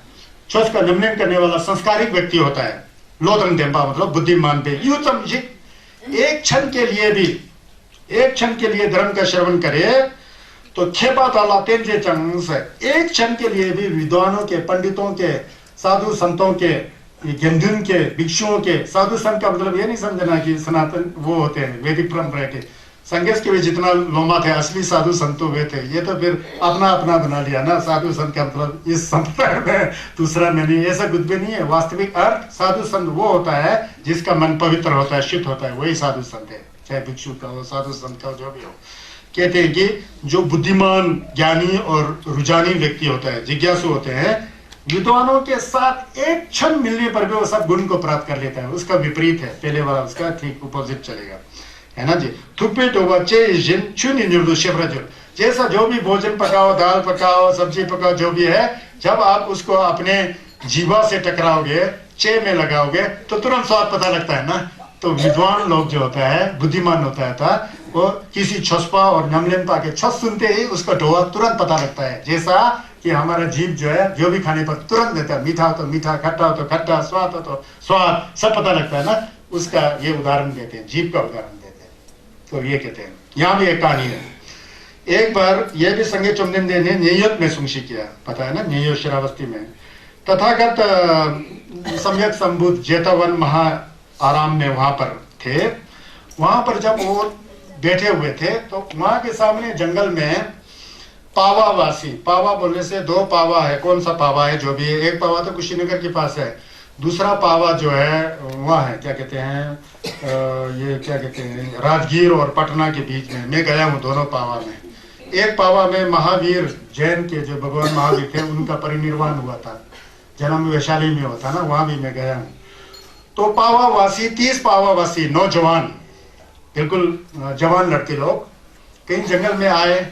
चोस का निम्न करने वाला संस्कारिक व्यक्ति होता है। लोदंग टेम्पा मतलब बुद्धिमान पे युचमशिक एक क्षण के लिए धर्म का श्रवण करे तो खेपा ताला तेंजे चंग से एक क्षण के लिए भी विद्वानों के, पंडितों के, साधु संतों के, गेंदुन के, भिक्षुओं के, साधु संत का मतलब ये नहीं समझना कि सनातन वो होते हैं वैदिक परंपरा के। संगेश के भी जितना लोमा थे, असली साधु संतों वे थे। ये तो फिर अपना अपना बना लिया ना, साधु संत का मतलब इस संप्रदाय में दूसरा में नहीं, ऐसा कुछ भी नहीं है। वास्तविक अर्थ साधु संत वो होता है जिसका मन पवित्र होता है, शुद्ध होता है, वही साधु संत है। चाहे भिक्षु का हो, साधु संत का हो, जो भी हो। कहते हैं कि जो बुद्धिमान, ज्ञानी और रुझानी व्यक्ति होता है, जिज्ञासु होते हैं, विद्वानों के साथ एक क्षण मिलने पर भी वो सब गुण को प्राप्त कर लेता है। उसका विपरीत है, पहले वाला उसका ठीक अपोजिट चलेगा, है ना जी। थुप्पे टोबा चेजिन चुनी निर्दु शेफरजुल, जैसा जो भी भोजन पकाओ, दाल पकाओ, सब्जी पकाओ, जो भी है, जब आप उसको अपने जीवा से टकराओगे, चे में लगाओगे तो तुरंत स्वाद पता लगता है ना। तो विद्वान लोग जो होता है, बुद्धिमान होता है वो किसी छसपा और नमलेनता के छस सुनते ही उसका ढोआ तुरंत पता लगता है। जैसा कि हमारा जीभ जो है, जो भी खाने पर तुरंत देता है, मीठा हो तो मीठा, खट्टा हो तो खट्टा, स्वाद हो तो स्वाद, सब पता लगता है ना। उसका ये उदाहरण देते हैं, जीभ का उदाहरण देते हैं। तो ये कहते हैं, यहाँ भी एक कहानी है। एक बार ये भी संगे चुमनिंदे ने न्यायत में सुंशी किया, पता है ना, न्याय श्रावस्ती में। तथागत सम्यक संबुद्ध जेतवन महा आराम में वहां पर थे। वहां पर जब वो बैठे हुए थे तो वहां के सामने जंगल में पावावासी, पावा बोलने से दो पावा है, कौन सा पावा है, जो भी है, एक पावा तो कुशीनगर के पास है, दूसरा पावा जो है वहाँ है, क्या कहते हैं, ये क्या कहते हैं, राजगीर और पटना के बीच में। मैं गया हूँ दोनों पावा में। एक पावा में महावीर जैन के जो भगवान महावीर थे, उनका परिनिर्वाण हुआ था, जन्म वैशाली में होता ना, वहां भी मैं गया हूँ। तो पावावासी, 30 पावावासी नौजवान, बिल्कुल जवान लड़के लोग कहीं जंगल में आए।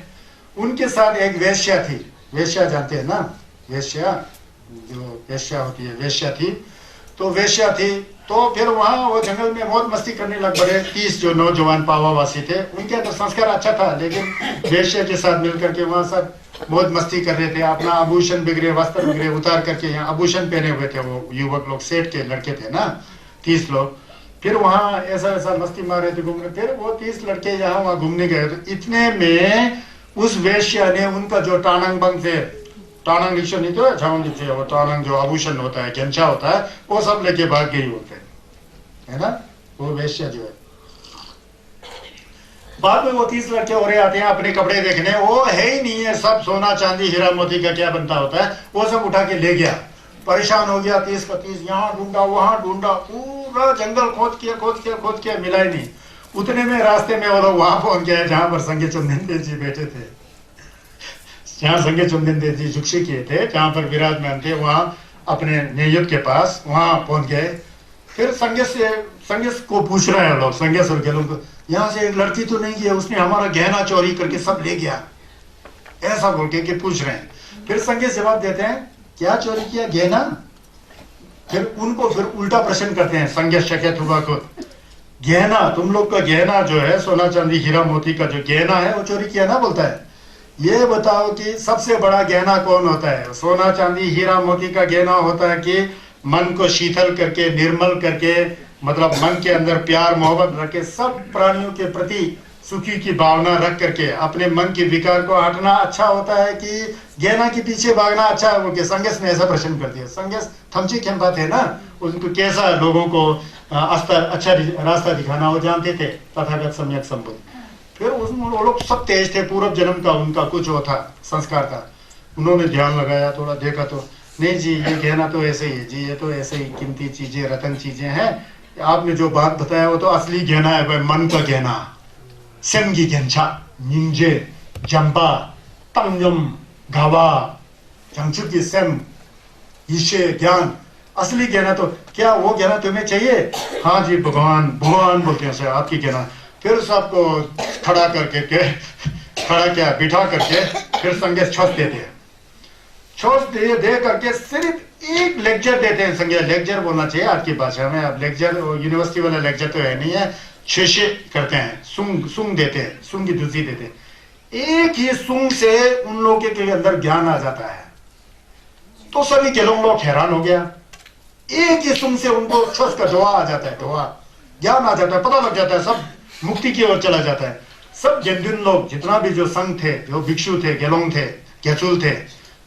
उनके साथ एक वेश्या थी, वेश्या जानते हैं ना, वेश्या जो वेश्या होती है, वेश्या थी। तो वेश्या थी, तो फिर वहाँ वो जंगल में मौज मस्ती करने लग पड़े। 30 जो नौजवान पावावासी थे, उनके तो संस्कार अच्छा था, लेकिन वेश्या के साथ मिलकर के वहाँ सब मौज मस्ती कर रहे थे। अपना आभूषण बिगड़े, वस्त्र बिगड़े उतार करके, यहाँ आभूषण पहने हुए थे वो युवक लोग, सेठ के लड़के थे ना 30 लोग। फिर वहाँ ऐसा ऐसा मस्ती मार रहे थे, घूमने। फिर वो 30 लड़के यहाँ वहाँ घूमने गए, तो इतने में उस वेश्या ने उनका जो टाणंग बंग थे, टाणंग रिक्शा नहीं तो झावंगी थे, वो टाणंग जो आभूषण होता है, गेंचा होता है, वो सब लेके भाग गई होते है ना, वो वेश्या जो है। बाद में वो 30 लड़के और आते हैं अपने कपड़े देखने, वो है ही नहीं है, सब सोना चांदी हीरा मोती का क्या बनता होता है, वो सब उठा के ले गया। परेशान हो गया 30 का 30, यहाँ ढूंढा वहां ढूंढा, पूरा जंगल खोज किया, मिला ही नहीं। उतने में रास्ते में वो लोग वहां पहुंच गए जहां पर संगे चुमनिंदे जी बैठे थे, जहां संगे चुमनिंदे जी भिक्षु किए थे, जहां पर विराजमान थे, वहां अपने न्यायत के पास वहां पहुंच गए। फिर संगेश को पूछ रहे हैं लोग, संगेश और गेलों को, यहाँ से एक लड़की तो नहीं गया, उसने हमारा गहना चोरी करके सब ले गया, ऐसा बोल के पूछ रहे हैं। फिर संगेश जवाब देते हैं, क्या चोरी किया, गहना? फिर उनको फिर उल्टा प्रश्न करते हैं संगेश शकेत हुआ को, गहना, तुम लोग का गहना जो है, सोना चांदी हीरा मोती का जो गहना है, वो चोरी किया ना? बोलता है, ये बताओ कि सबसे बड़ा गहना कौन होता है? सोना चांदी हीरा मोती का गहना होता है कि मन को शीतल करके, निर्मल करके, मतलब मन के अंदर प्यार मोहब्बत रख के, सब प्राणियों के प्रति सुखी की भावना रख करके अपने मन के विकार को हटना अच्छा होता है कि गहना के पीछे भागना अच्छा है? वो संगेस ने ऐसा प्रश्न कर दिया। संगेस थमची खेम्पा थे ना, उनको कैसा लोगों को अच्छा रास्ता दिखाना वो जानते थे, तथागत सम्यक संबुद्ध। फिर वो लोग सब तेज थे, पूर्व जन्म का उनका कुछ वो था, संस्कार था। उन्होंने ध्यान लगाया, थोड़ा देखा तो नहीं जी ये गहना तो ऐसे ही है जी, ये तो ऐसे ही कीमती चीजें रतन चीजें हैं। आपने जो बात बताया वो तो असली गहना है भाई, मन का गहना। सेमगी गेंछा निंजे जंबा तंगम गावा जंगचु की सेम ईशे ज्ञान असली गहना। तो क्या वो गहना तुम्हें चाहिए? हाँ जी भगवान, भगवान बोलते हैं सर आपकी गहना। फिर सबको खड़ा करके खड़ा क्या बिठा करके फिर संगे छोस देते हैं। छोस दे करके सिर्फ एक लेक्चर देते हैं। संज्ञा लेक्चर बोलना चाहिए आपकी भाषा में। अब लेक्चर यूनिवर्सिटी वाला लेक्चर तो है नहीं है, शेषे करते हैं, सुंग देते हैं, सुंग की दूसरी देते हैं। एक ही सुंग से उन लोगों के अंदर ज्ञान आ जाता है। तो सभी गेलोंग लोग हैरान हो गया। एक ही सुंग से उनको छोस का धोआ आ जाता है, धोआ ज्ञान आ जाता है, पता लग जाता है, सब मुक्ति की ओर चला जाता है। सब जन्जुन लोग जितना भी जो संघ थे, जो भिक्षु थे, गेलोंग थे, गेचुल थे,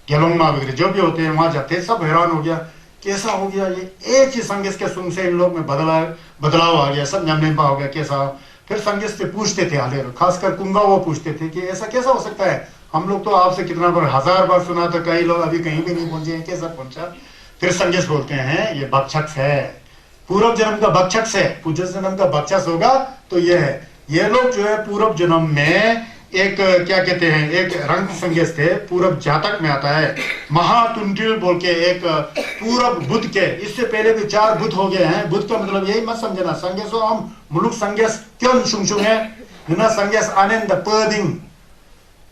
गेलोंगना वगैरह जो भी होते हैं वहां जाते, सब हैरान हो गया कैसा हो गया ये एक ही संगीत के सुन से इन लोग में बदलाव आ गया, सब नमनिम्बा हो गया कैसा। फिर संगीत से पूछते थे हाले, खासकर कुंगा वो पूछते थे कि ऐसा कैसा हो सकता है, हम लोग तो आपसे कितना बार 1000 बार सुना था, कई लोग अभी कहीं भी नहीं पहुंचे, कैसा पहुंचा। फिर संगीत बोलते हैं ये बक्षक्ष है, पूर्व जन्म का बक्षक्ष है, पूर्व जन्म का बक्षक्ष होगा तो ये है। ये लोग जो है पूर्व जन्म में एक क्या कहते हैं, एक रंग संगेस थे, पूर्व जातक में आता है महातुंडिल बोल के एक पूर्व बुद्ध के, इससे पहले भी 4 बुद्ध हो गए हैं। बुद्ध का मतलब यही मत समझना, संगेसो हम मुलुक संगेस क्यों शुंग है ना, संगेस आनंद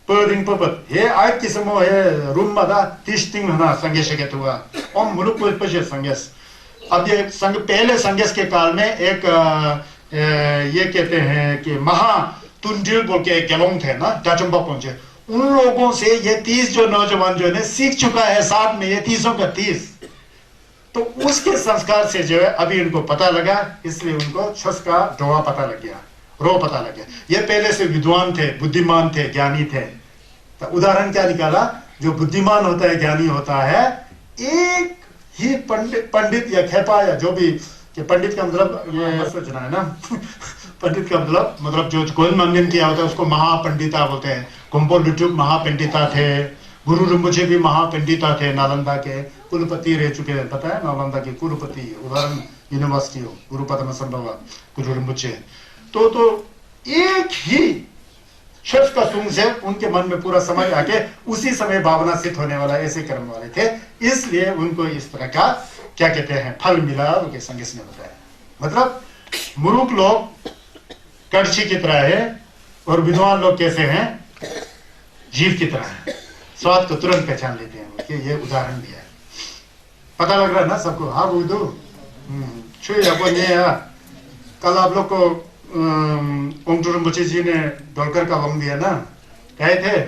पर्दिंग पपत हे आयत किस्म है रूम में था 30 दिन ना संगेश के हुआ हम मुलुक को पशे संगेस। अब ये पहले संगेस के काल में एक ये कहते हैं कि महा तुंडिल बोल के एक गेलोंग थे ना, जाचुम्बा पहुंचे, उन लोगों से ये 30 जो नौजवान जो है सीख चुका है साथ में, ये 30 का 30। तो उसके संस्कार से जो है अभी इनको पता लगा, इसलिए उनको छस का ढोआ पता लग गया, रो पता लग गया। ये पहले से विद्वान थे, बुद्धिमान थे, ज्ञानी थे। तो उदाहरण क्या निकाला, जो बुद्धिमान होता है, ज्ञानी होता है, एक ही पंडित या खेपा या जो भी, कि पंडित का मतलब ये सोचना है ना पंडित का मतलब जो गोल मंदिर किया होता है उसको महापंडिता बोलते हैं। कुंभो लुटुक महापंडिता थे, गुरु रिम्बुचे भी महापंडिता थे, नालंदा के कुलपति रह चुके हैं, पता है नालंदा के कुलपति, उदाहरण यूनिवर्सिटी हो, गुरु पद्म संभव गुरु रिम्बुचे। तो एक ही शब्द का सुन से उनके मन में पूरा समझ आके उसी समय भावना सिद्ध होने वाला ऐसे कर्म वाले थे, इसलिए उनको इस तरह का क्या कहते हैं फल मिला, उनके संगीत ने बताया। मतलब मूर्ख लोग कड़छी की तरह है और विद्वान लोग कैसे हैं, जीव की तरह है, स्वाद को तुरंत पहचान लेते हैं। कि ये उदाहरण दिया है, पता लग रहा है ना सबको। हाँ बुद्धू कल आप लोग को ओंगटुरम्बुचे जी ने डोलकर का वंग दिया ना, कहे थे,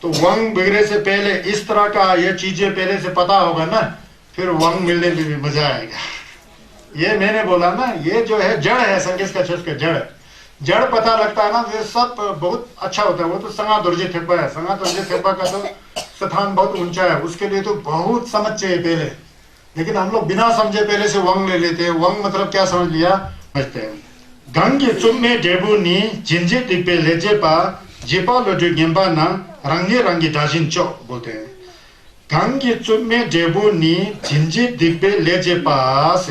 तो वंग बिगड़े से पहले इस तरह का ये चीजें पहले से पता होगा ना, फिर वंग मिलने में भी मजा आएगा। ये मैंने बोला ना, ये जो है जड़ है संगीत का छस का जड़ पता लगता है ना, फिर सब बहुत अच्छा होता है। वो तो संगा दुर्जे थेपा है, संगा दुर्जे थेपा का तो स्थान बहुत ऊंचा है, उसके लिए तो बहुत समझ चाहिए पहले, लेकिन हम लोग बिना समझे पहले से वंग ले लेते हैं। वंग मतलब क्या समझ लिया, समझते हैं। गंगे चुम्मे डेबू नी जिंजे दिपे लेजे पा जेपा लोजो गेंबा ना रंगे रंगे डाजिन चो बोलते हैं। गंगे चुम्मे डेबू नी जिंजे दिपे लेजे पास,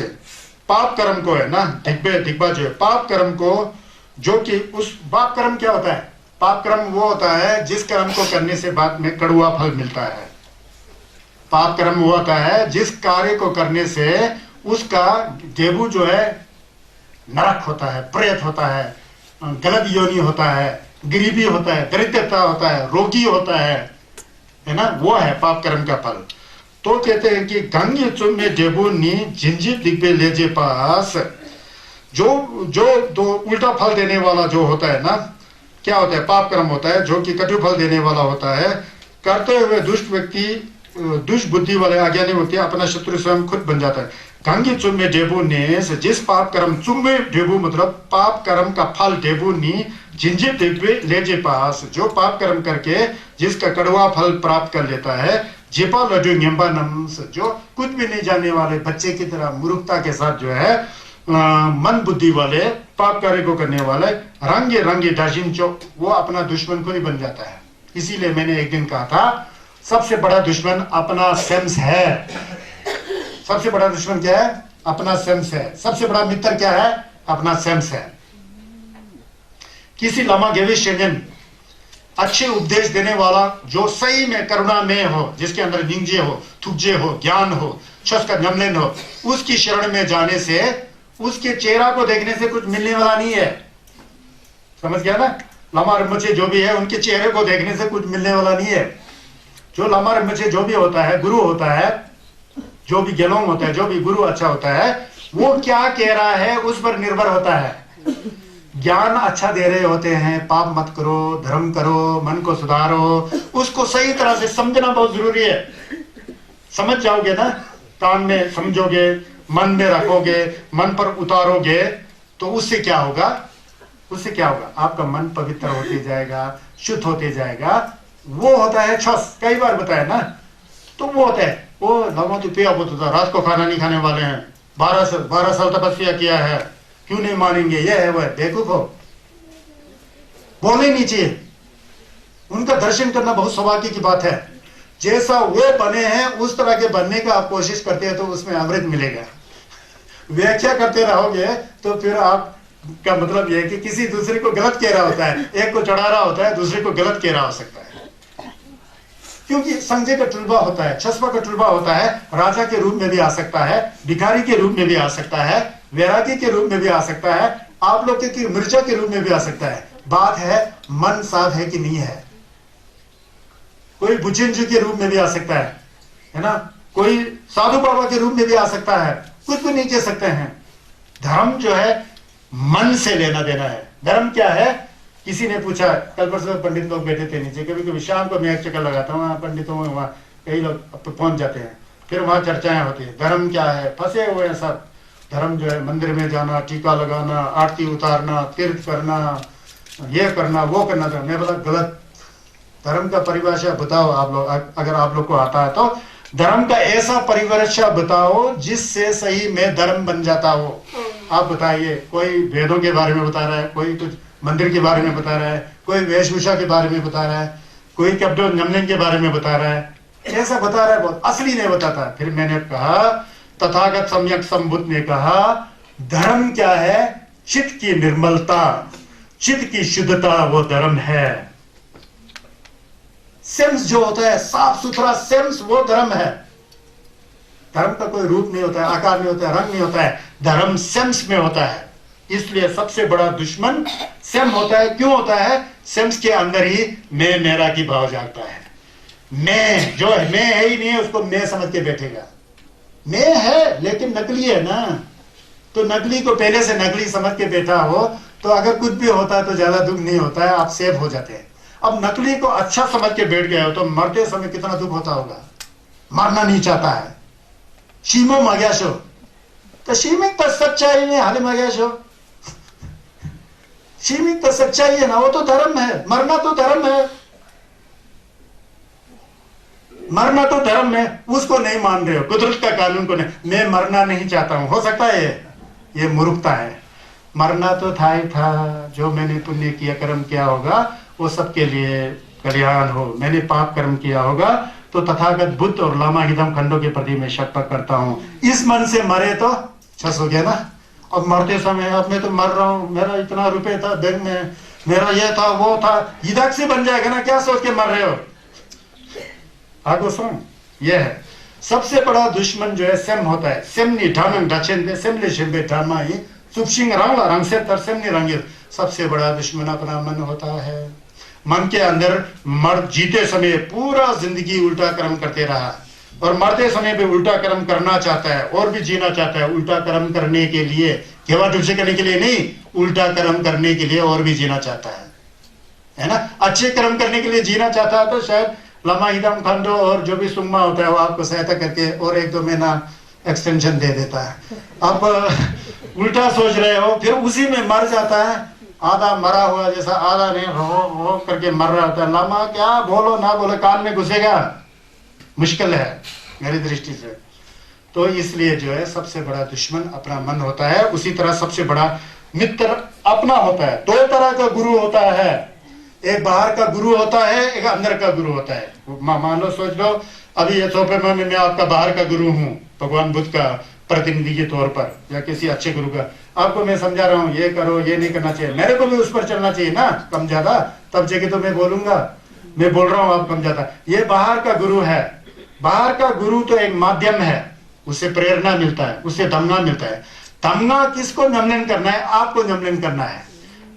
पाप कर्म को है ना, दिग्बा जो है पाप कर्म को, जो कि उस पाप कर्म क्या होता है, पाप कर्म वो होता है जिस कर्म को करने से बाद में कड़वा फल मिलता है। पाप कर्म वो होता है जिस कार्य को करने से उसका देवू जो है नरक होता है, प्रेत होता है, गलत योनि होता है, गरीबी होता है, दरिद्रता होता है, रोगी होता है ना, वो है पाप कर्म का फल। तो कहते हैं कि गंगे चुम्मे देबू नी जिंजी दिग्बे लेजे पास, जो दो उल्टा फल देने वाला जो होता है ना, क्या होता है, पाप कर्म होता है जो कि कटु फल देने वाला होता है। करते हुए दुष्ट व्यक्ति, दुष्ट बुद्धि वाले अज्ञानी व्यक्ति अपना शत्रु स्वयं खुद बन जाता है। गंगे चुम्मे डेबू ने, जिस पाप कर्म, चुम्मे डेबू मतलब पाप कर्म का फल, डेबू नी जिंजे दिव्य ले जे पास, जो पाप कर्म करके जिसका कड़वा फल प्राप्त कर लेता है, जेपा लड्डू नियम्बा नम्स, जो कुछ भी नहीं जानने वाले बच्चे की तरह मूर्खता के साथ जो है मन बुद्धि वाले पाप कार्य को करने वाले रंगे रंगे डाजिन चो, वो अपना दुश्मन को ही बन जाता है। इसीलिए मैंने एक दिन कहा था सबसे बड़ा दुश्मन अपना सेंस है। सबसे बड़ा दुश्मन क्या है? अपना सेंस है। सबसे बड़ा मित्र क्या है? अपना सेंस है। किसी लामा गेवी शेंजन अच्छे उपदेश देने वाला जो सही में करुणा में हो, जिसके अंदर निंजे हो, थुजे हो, ज्ञान हो, छस का नमलेन हो, उसकी शरण में जाने से उसके चेहरा को देखने से कुछ मिलने वाला नहीं है। समझ गया ना? लामा रमचे जो भी है उनके चेहरे को देखने से कुछ मिलने वाला नहीं है। जो लामा रमचे जो भी होता है, गुरु होता है, जो भी गेलोंग होता है, जो भी गुरु अच्छा होता है, वो क्या कह रहा है उस पर निर्भर होता है। ज्ञान अच्छा दे रहे होते हैं, पाप मत करो, धर्म करो, मन को सुधारो, उसको सही तरह से समझना बहुत जरूरी है। समझ जाओगे ना, कान में समझोगे, मन में रखोगे, मन पर उतारोगे, तो उससे क्या होगा? उससे क्या होगा? आपका मन पवित्र होते जाएगा, शुद्ध होते जाएगा। वो होता है छस, कई बार बताया ना, तो वो होता है वो लगा तो पिया होता था, रात को खाना नहीं खाने वाले हैं, 12 साल तपस्या किया है, क्यों नहीं मानेंगे? ये है वह बेवकूफ हो, बोलने नहीं चाहिए। उनका दर्शन करना बहुत सौभाग्य की बात है। जैसा वो बने हैं उस तरह के बनने का आप कोशिश करते हैं तो उसमें अमृत मिलेगा। व्याख्या करते रहोगे तो फिर आप का मतलब यह है कि किसी दूसरे को गलत कह रहा होता है, एक को चढ़ा रहा होता है, दूसरे को गलत कह रहा हो सकता है। क्योंकि संजय का टुलबा होता है, छसपा का टुलबा होता है, राजा के रूप में भी आ सकता है, भिखारी के रूप में भी आ सकता है, वैरागी के रूप में भी आ सकता है, आप लोग के मिर्जा के रूप में भी आ सकता है। बात है मन साफ है कि नहीं है। कोई बुचिंजू के रूप में भी आ सकता है ना? कोई साधु बाबा के रूप में भी आ सकता है। कुछ भी नहीं कह सकते हैं। धर्म जो है मन से लेना देना है। धर्म क्या है? किसी ने पूछा, कल परसों पंडित लोग बैठे थे नीचे, कभी कभी शाम को मैं एक चक्कर लगाता हूँ वहाँ पंडितों में, वहाँ कई लोग पहुंच जाते हैं, फिर वहाँ चर्चाएं होती है। धर्म क्या है? फंसे हुए हैं सब। धर्म जो है मंदिर में जाना, टीका लगाना, आरती उतारना, तीर्थ करना, ये करना, वो करना। मैं बोला गलत। धर्म का परिभाषा बताओ आप लोग, अगर आप लोग को आता है तो धर्म का ऐसा परिभाषा बताओ जिससे सही में धर्म बन जाता हो। आप बताइए। कोई वेदों के बारे में बता रहा है, कोई कुछ मंदिर के बारे में बता रहा है, कोई वेशभूषा के बारे में बता रहा है, कोई कपड़ों नमलिंग के बारे में बता रहा है, ऐसा बता रहा है, बहुत असली नहीं बताता। फिर मैंने कहा, तथागत सम्यक संबुद्ध ने कहा, धर्म क्या है? चित्त की निर्मलता, चित्त की शुद्धता, वो धर्म है। सेंस जो होता है, साफ सुथरा सेंस, वो धर्म है। धर्म का कोई रूप नहीं होता है, आकार नहीं होता है, रंग नहीं होता है। धर्म सेंस में होता है। इसलिए सबसे बड़ा दुश्मन सेम होता है। क्यों होता है? सेंस के अंदर ही मैं मेरा की भाव जागता है। मैं जो है, मैं है ही नहीं है, उसको मैं समझ के बैठेगा। मैं है लेकिन नकली है ना, तो नकली को पहले से नकली समझ के बैठा हो तो अगर कुछ भी होता है तो ज्यादा दुख नहीं होता है, आप सेफ हो जाते हैं। अब नकली को अच्छा समझ के बैठ गए हो तो मरते समय कितना दुख होता होगा। मरना नहीं चाहता है, शीमो माग्याशो, तो शीमिक तो सच्चाई में हाले माग्याशो, शीमिक तो सच्चाई है ना, वो तो धर्म है। मरना तो धर्म है, मरना तो धर्म है। उसको नहीं मान रहे हो, कुदरत का कानून को नहीं। मैं मरना नहीं चाहता हूं, हो सकता है ये मूर्खता है। मरना तो था ही था। जो मैंने पुण्य किया, कर्म किया होगा, वो सबके लिए कल्याण हो। मैंने पाप कर्म किया होगा तो तथागत बुद्ध और लामा हिदम खंडों के प्रति मैं शक करता हूं। इस मन से मरे तो छस हो गया ना। अब मरते समय अब मैं तो मर रहा हूं, मेरा इतना रुपए था बैंक में, मेरा ये था वो था, इधर से बन जाएगा ना। क्या सोच के मर रहे हो? आगो सुन, ये है सबसे बड़ा दुश्मन जो है सेम होता है। सेमनी ढानन ढचेंदे सेमले शिंबे ढामा ही सुपसिंग रंगला रंग से तर सेमनी रंगे। सबसे बड़ा दुश्मन अपना मन होता है। मन के अंदर मर जीते समय पूरा जिंदगी उल्टा कर्म करते रहा और मरते समय भी उल्टा कर्म करना चाहता है और भी जीना चाहता है। उल्टा कर्म करने के लिए, केवल दूसरे करने के लिए नहीं, उल्टा कर्म करने के लिए और भी जीना चाहता है ना। अच्छे कर्म करने के लिए जीना चाहता है तो शायद लमा हिदम खंडो और जो भी सुम्मा होता है वो आपको सहायता करके और 1-2 महीना एक्सटेंशन दे देता है। आप उल्टा सोच रहे हो, फिर उसी में मर जाता है। आधा मरा हुआ जैसा, आधा नहीं रो करके मर रहा होता है। लामा क्या बोलो ना बोलो कान में घुसेगा, मुश्किल है मेरी दृष्टि से। तो इसलिए जो है सबसे बड़ा दुश्मन अपना मन होता है, उसी तरह सबसे बड़ा मित्र अपना होता है। दो तरह का गुरु होता है, एक बाहर का गुरु होता है, एक अंदर का गुरु होता है। मान लो, सोच लो अभी ये सोफे में मैं आपका बाहर का गुरु हूँ, भगवान बुद्ध का प्रतिनिधि के तौर पर या किसी अच्छे गुरु का। आपको मैं समझा रहा हूँ ये करो, ये नहीं करना चाहिए, मेरे को भी उस पर चलना चाहिए ना कम ज्यादा, तब जगह तो मैं बोलूंगा। मैं बोल रहा हूँ आप कम ज्यादा। ये बाहर का गुरु है। बाहर का गुरु तो एक माध्यम है, उससे प्रेरणा मिलता है, उससे दमना मिलता है। दमना किसको नमन करना है? आपको नमन करना है।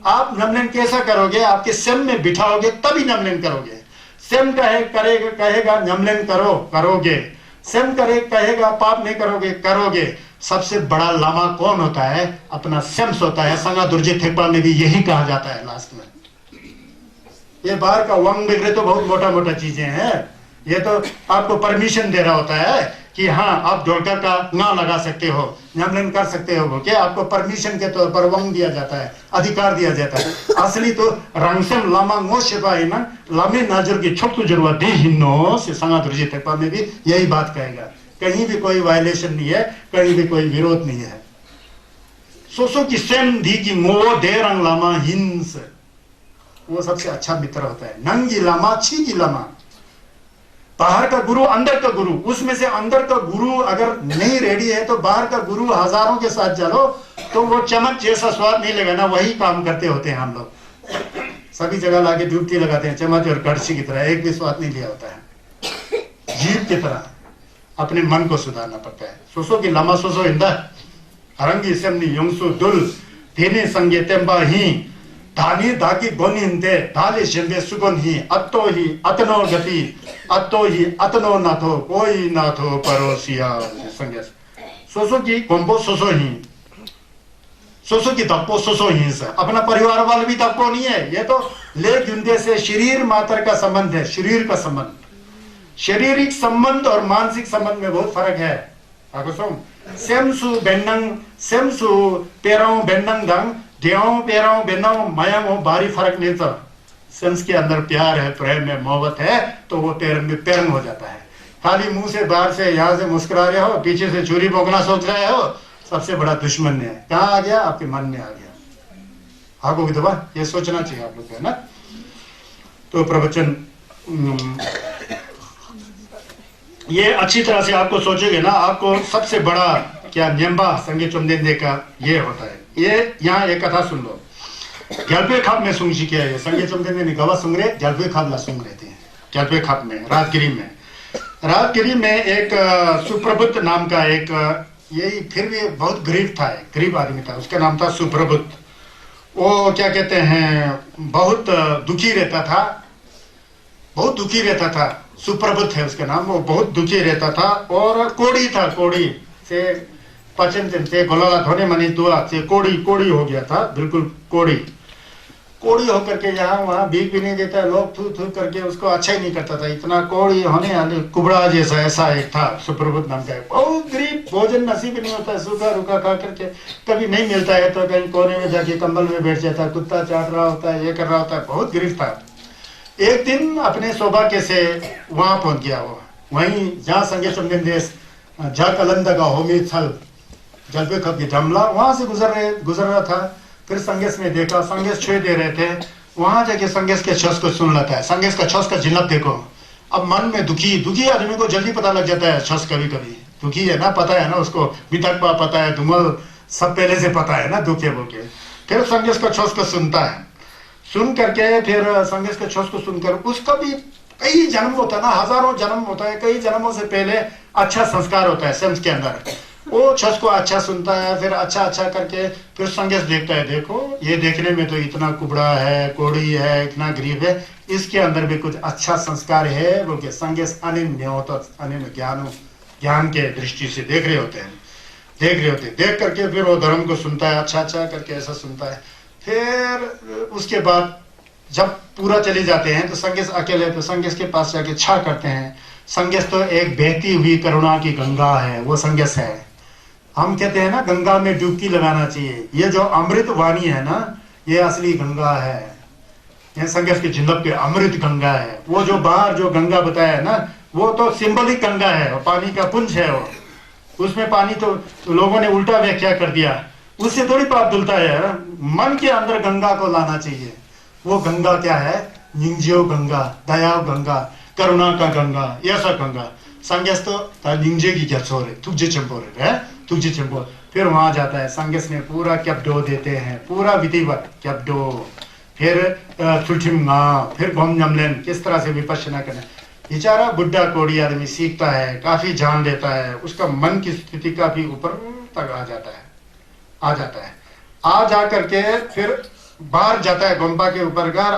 आप नमन कैसा करोगे? आपके स्वयं में बिठाओगे तभी नमन करोगे। स्वयं कहेगा नमन करो, करोगे। स्वयं कहेगा पाप नहीं करोगे, करोगे। सबसे बड़ा लामा कौन होता है? अपना स्वयं होता है। संगा दुर्जे थेपा में भी यही कहा जाता है लास्ट में। ये बाहर का वंग बिगड़े तो बहुत मोटा मोटा चीजें हैं, ये तो आपको परमिशन दे रहा होता है कि हाँ आप ढोलकर का ना लगा सकते हो, नमन कर सकते हो, क्या आपको परमिशन के तौर पर वंग दिया जाता है, अधिकार दिया जाता है। असली तो रंगसम लामा ngो शेपा है ना, लामे नाजर की छोटू जरूरत दी हिन्नो से संगा दुर्जे थेपा में भी यही बात कहेगा। कहीं भी कोई वायलेशन नहीं है, कहीं भी कोई विरोध नहीं है। सोसो की स्वयं दी की ngो दे रंग लामा हिंस, वो सबसे अच्छा मित्र होता है। नंगी लामा छी की लामा, बाहर का गुरु अंदर का गुरु, उसमें से अंदर का गुरु अगर नहीं रेडी है तो बाहर का गुरु हजारों के साथ चलो तो वो चमक जैसा स्वाद नहीं लगेगा ना। वही काम करते होते हैं हम लोग, सभी जगह लाके डुबकी लगाते हैं चम्मच और कड़छी की तरह, एक भी स्वाद नहीं लिया होता है। जीव की तरह अपने मन को सुधारना पड़ता है। सोसो की लमा सोसो इंदा हरंगी सेमनी योंगसु दुल धेने संगे तेंबा ही धानी धाकी गोनी हिंदे धाले शेंबे सुगन ही अतनो गति अतो ही अतनो नाथो कोई नाथो परोसिया संगे सोसो की कोंबो सोसो ही, सोसो की धप्पो सोसो ही से। अपना परिवार वाले भी धप्पो नहीं है, ये तो ले गुंदे से शरीर मात्र का संबंध है, शरीर का संबंध। शारीरिक संबंध और मानसिक संबंध में बहुत फर्क है। सेमसु बेन्नंग सेमसु पेराओ बेन्नंग दंग देओ पेराओ बेन्नाओ मायांगो भारी फर्क नहीं था। सेंस के अंदर प्यार है, प्रेम है, मोहब्बत है तो वो पेरंग हो जाता है। खाली मुंह से बाहर से यहाँ से मुस्कुरा रहे हो, पीछे से चूरी भोंकना सोच रहे हो, सबसे बड़ा दुश्मन है। कहाँ आ गया? आपके मन में आ गया। आगो विधवा ये सोचना चाहिए आप लोग को, है ना। तो प्रवचन ये अच्छी तरह से आपको सोचोगे ना, आपको सबसे बड़ा क्या न्यम्बा संगे चुमदेंदे का ये होता है। ये यहाँ एक कथा सुन लो। गलपे खाप में सुंग क्या है संगे चुमदेंदे ने गवा सुंग रहे, गलपे खाप ला सुंग रहते हैं। गलपे खाप में राजगिरी में एक सुप्रभुत नाम का एक, यही फिर भी बहुत गरीब था, गरीब आदमी था, उसका नाम था सुप्रभुत। वो क्या कहते हैं बहुत दुखी रहता था, बहुत दुखी रहता था। सुप्रभुत है उसका नाम। वो बहुत दुखी रहता था और कोड़ी था, कोड़ी से पचन से गोलाला धोने मनी दुआ से कोड़ी हो गया था, बिल्कुल कोड़ी होकर के यहाँ वहाँ भीख भी नहीं देता, लोग थू थू करके उसको अच्छा ही नहीं करता था। इतना कोड़ी होने वाले कुबड़ा जैसा ऐसा एक था सुप्रभुत नाम का। बहुत गरीब, भोजन नसीब नहीं होता है, सूखा रूखा खा करके कभी नहीं मिलता है तो कहीं कोने में जाके कंबल में बैठ जाता है, कुत्ता चाट रहा होता है, ये कर रहा होता है, बहुत गरीब था। एक दिन अपने सौभाग्य से वहां पहुंच गया वो, वहीं जहाँ संगे चुमदिन देश जा कलंद का होमी थल जलपे खप की जमला, वहां से गुजर रहा था। फिर संगेश में देखा, संगेश छुए दे रहे थे, वहां जाके संगेश के छस को सुन लेता है। संगेश का छस का झिलक देखो। अब मन में दुखी आदमी को जल्दी पता लग जाता है छस कभी कभी दुखी है ना, पता है ना उसको, बितकपा पता है, धुमल सब पहले से पता है ना, दुखे बोके। फिर संगेश का छस को सुनता है, सुन करके फिर संगेश के छस को सुनकर उसका भी कई जन्म होता है ना, हजारों जन्म होता है, कई जन्मों से पहले अच्छा संस्कार होता है सेंस के अंदर। वो छस को अच्छा सुनता है, फिर अच्छा करके फिर संगेश देखता है, देखो ये देखने में तो इतना कुबड़ा है, कोड़ी है, इतना गरीब है, इसके अंदर भी कुछ अच्छा संस्कार है बोल के संगेश अनिल ज्ञान के दृष्टि से देख रहे होते हैं। देख करके फिर वो धर्म को सुनता है, अच्छा करके ऐसा सुनता है। फिर उसके बाद जब पूरा चले जाते हैं तो संगेश अकेले, तो संगेश के पास जाके छा करते हैं। संगेश तो एक बहती हुई करुणा की गंगा है, वो संगेश है। हम कहते हैं ना गंगा में डुबकी लगाना चाहिए। ये जो अमृत वाणी है ना, ये असली गंगा है, ये संघर्ष के जिंदब के अमृत गंगा है। वो जो बाहर जो गंगा बताया है ना, वो तो सिंबलिक गंगा है, पानी का पुंज है वो, उसमें पानी तो लोगों ने उल्टा व्याख्या कर दिया, उससे थोड़ी पाप धुलता है। मन के अंदर गंगा को लाना चाहिए। वो गंगा क्या है? निंज्यो गंगा, दया गंगा, करुणा का गंगा, ऐसा गंगा। संगस तो निंजे की क्या छोरे तुझे चंपोरे है, तुझे चंपो। फिर वहां जाता है, संगस में पूरा कैप्डो देते हैं, पूरा विधिवत कैप्डो, फिर तुलठिमा, फिर गोम नमलेन, किस तरह से विपश्यना करना। बेचारा बुढ़ा कोड़ी आदमी सीखता है, काफी जान लेता है, उसका मन की स्थिति काफी ऊपर तक आ जाता है, आ जा करके फिर बाहर जाता है गोम्पा के ऊपर घर,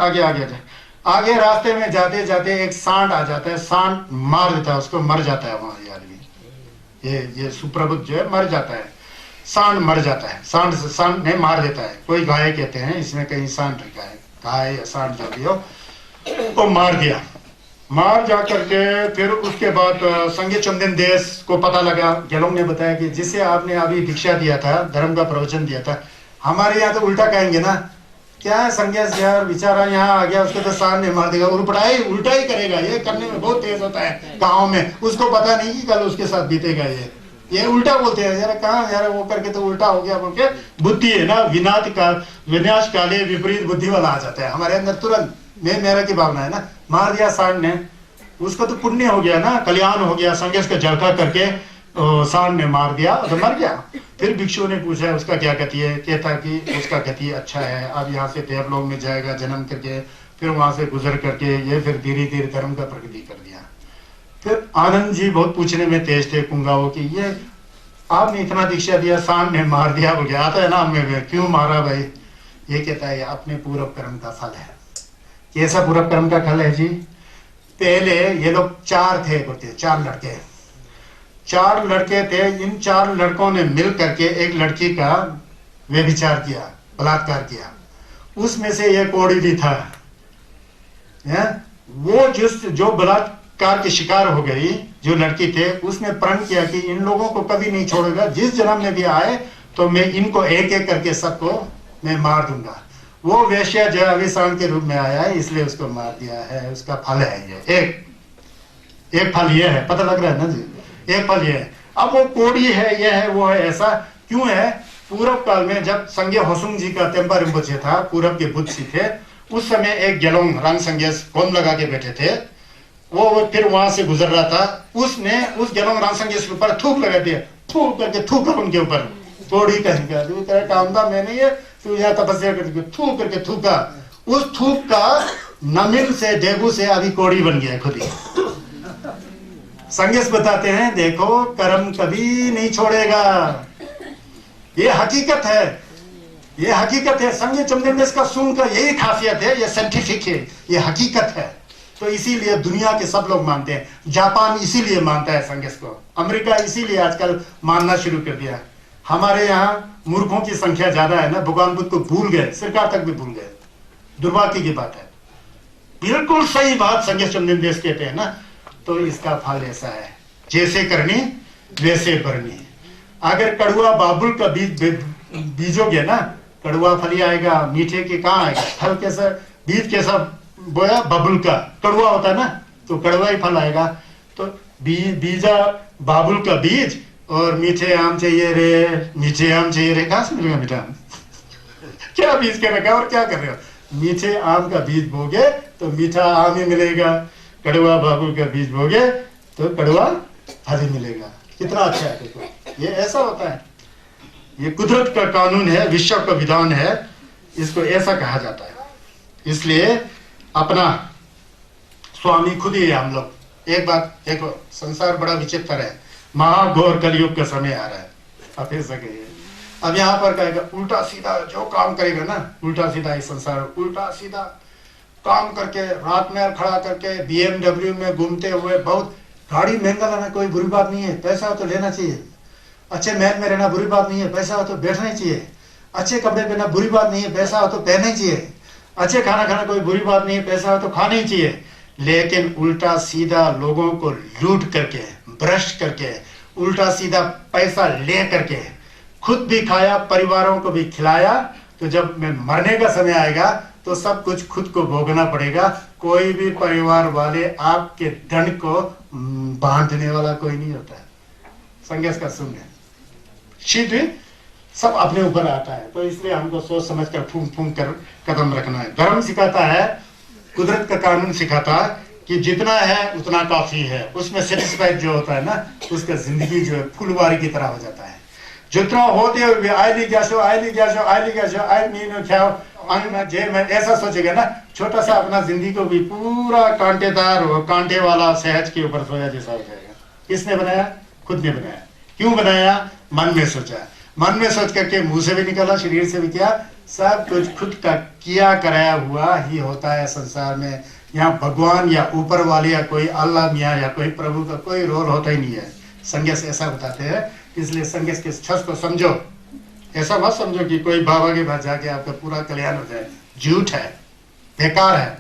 आगे रास्ते में जाते जाते एक सांड आ जाता है, सांड मार देता है उसको, मर जाता है वहां ये आदमी, ये सुप्रभुत जो है मर जाता है, सांड मर जाता है, सांड ने मार देता है। कोई गाय कहते हैं, इसमें कहीं सांड रखा है, गाय या सांड जो भी हो, वो मार दिया। मार जा करके फिर उसके बाद संगे चंदन देश को पता लगा, गेलोंग ने बताया कि जिसे आपने अभी दीक्षा दिया था, धर्म का प्रवचन दिया था, हमारे यहाँ तो उल्टा कहेंगे ना, क्या है संन्यास यार बेचारा यहाँ आ गया, उसको तो सांड ने मार देगा, उल्टा ही करेगा, ये करने में बहुत तेज होता है गाँव में, उसको पता नहीं कि कल उसके साथ बीतेगा, ये उल्टा बोलते हैं, यार कहाँ यार वो करके तो उल्टा हो गया बोल के, बुद्धि है ना, विनाश काले विपरीत बुद्धि वाला आ जाता है हमारे अंदर तुरंत, मेरा की भावना है ना। मार दिया सांड ने, उसका तो पुण्य हो गया ना, कल्याण हो गया, संघर्ष का जड़का करके सांड ने मार दिया तो मर गया। फिर भिक्षु ने पूछा उसका क्या गति है, कहता कि उसका गति अच्छा है, अब यहाँ से देवलोक में जाएगा जन्म करके, फिर वहां से गुजर करके ये फिर धीरे धीरे धर्म का प्रगति कर दिया। फिर आनंद जी बहुत पूछने में तेज थे कुंगाओं की, ये आपने इतना दीक्षा दिया, सांड ने मार दिया हो गया, आता है ना हमें, क्यों मारा भाई? ये कहता है अपने पूर्व कर्म का फल है। कैसा पूर्व कर्म का फल है जी? पहले ये लोग चार थे, बोलते चार लड़के थे, इन चार लड़कों ने मिल करके एक लड़की का व्यभिचार किया, बलात्कार किया, उसमें से ये कोड़ी भी था। वो जो बलात्कार के शिकार हो गई जो लड़की थे, उसने प्रण किया कि इन लोगों को कभी नहीं छोड़ेगा, जिस जन्म में भी आए तो मैं इनको एक एक करके सबको मैं मार दूंगा। वो वेश्या जो अभिशान के रूप में आया है, इसलिए उसको मार दिया है, उसका फल है ये। एक फल ये है, पता लग रहा है ना जी, एक फल ये है। अब वो कोड़ी है, ये है, वो है, ऐसा क्यों है? पूर्व काल में जब संगे होसुंग जी का तेम्बा रिम्पोचे था, पूरब के बुद्ध सी थे, उस समय एक गेलोंग रंग संगे कोम लगा के बैठे थे, वो फिर वहां से गुजर रहा था, उसने उस गेलोंग रंग संगे के ऊपर थूक लगा दिया, थूका उनके ऊपर, कोड़ी कहेंगे काम था, मैंने ये तो यहाँ तपस्या करके थूका, उस थूक का नमिल से डेगू से अभी कोड़ी बन गया खुद ही। संगेश बताते हैं देखो कर्म कभी नहीं छोड़ेगा, ये हकीकत है, ये हकीकत है। संगे चमदेश का सुन का यही खासियत है, ये साइंटिफिक है, ये हकीकत है। तो इसीलिए दुनिया के सब लोग मानते हैं, जापान इसीलिए मानता है संगेश को, अमेरिका इसीलिए आजकल मानना शुरू कर दिया। हमारे यहाँ मूर्खों की संख्या ज्यादा है ना, भगवान बुद्ध को भूल गए, सरकार तक भी भूल गए, दुर्भाग्य की बात है। बिल्कुल सही बात संगेश चमदेश कहते हैं ना। तो इसका फल ऐसा है, जैसे करनी वैसे भरनी। अगर कड़ुआ बाबुल का बीजोगे ना, कड़ुआ फली आएगा, मीठे के कहाँ आएगा फल? कैसा बीज कैसा बोया? बबुल का कड़ुआ होता है ना, तो कड़ुआ ही फल आएगा। तो बीजा बाबुल का बीज और मीठे आम चाहिए रे, मीठे आम चाहिए रे, कहाँ से मिलेगा मीठा आम? क्या बीज के रखा और क्या कर रहे हो? मीठे आम का बीज बोगे तो मीठा आम ही मिलेगा, कड़वा बाबुल का बीज बोगे तो कड़वा फल ही मिलेगा। कितना अच्छा है देखो, ये ऐसा होता है, ये कुदरत का कानून है, विश्व का विधान है, इसको ऐसा कहा जाता है। इसलिए अपना स्वामी खुद ही है हम लोग। एक बात देखो, संसार बड़ा विचित्र है, महाघोर कलयुग का समय आ रहा है। अब ऐसा कहिए, अब यहाँ पर कहेगा उल्टा सीधा जो काम करेगा ना, उल्टा सीधा ही संसार, उल्टा सीधा काम करके रात में खड़ा करके BMW में घूमते हुए, बहुत गाड़ी महंगा लाना कोई बुरी बात नहीं है, पैसा हो तो लेना चाहिए, अच्छे महल में रहना बुरी बात नहीं है, पैसा हो तो बैठना ही चाहिए, अच्छे कपड़े पहनना बुरी बात नहीं है, पैसा हो तो पहनना ही चाहिए, अच्छे खाना खाना कोई बुरी बात नहीं है, पैसा हो तो खाना ही चाहिए। लेकिन उल्टा सीधा लोगों को लूट करके, भ्रष्ट करके, उल्टा सीधा पैसा ले करके खुद भी खाया, परिवारों को भी खिलाया तो जब मैं मरने का समय आएगा तो सब कुछ खुद को भोगना पड़ेगा। कोई भी परिवार वाले आपके दंड को बांधने वाला कोई नहीं होता है। संन्यास का शून्य शीघ्र सब अपने ऊपर आता है। तो इसलिए हमको सोच समझ कर फूंक फूंक कर कदम रखना है। धर्म सिखाता है, कुदरत का कानून सिखाता है कि जितना है उतना काफी है। उसमें सेटिस्फाइड जो होता है ना, उसका जिंदगी जो है फुलवारी की तरह हो जाता है। जितना होते हुए ऐसा सोचेगा ना, छोटा सा अपना जिंदगी को भी पूरा कांटेदार हो, कांटे वाला सहज के ऊपर सोया जैसा हो जाएगा। किसने बनाया? खुद ने बनाया। क्यों बनाया? मन में सोचा। मन में सोच करके मुंह से भी निकाला, शरीर से भी किया, सब कुछ खुद का किया कराया हुआ ही होता है संसार में। यहाँ भगवान या ऊपर वाले या कोई अल्लाह मियाँ या कोई प्रभु का कोई रोल होता ही नहीं है। संन्यास ऐसा बताते हैं, इसलिए संन्यास के छस को समझो। ऐसा मत समझो कि कोई बाबा के पास जाके आपका पूरा कल्याण हो जाए। झूठ है, बेकार है,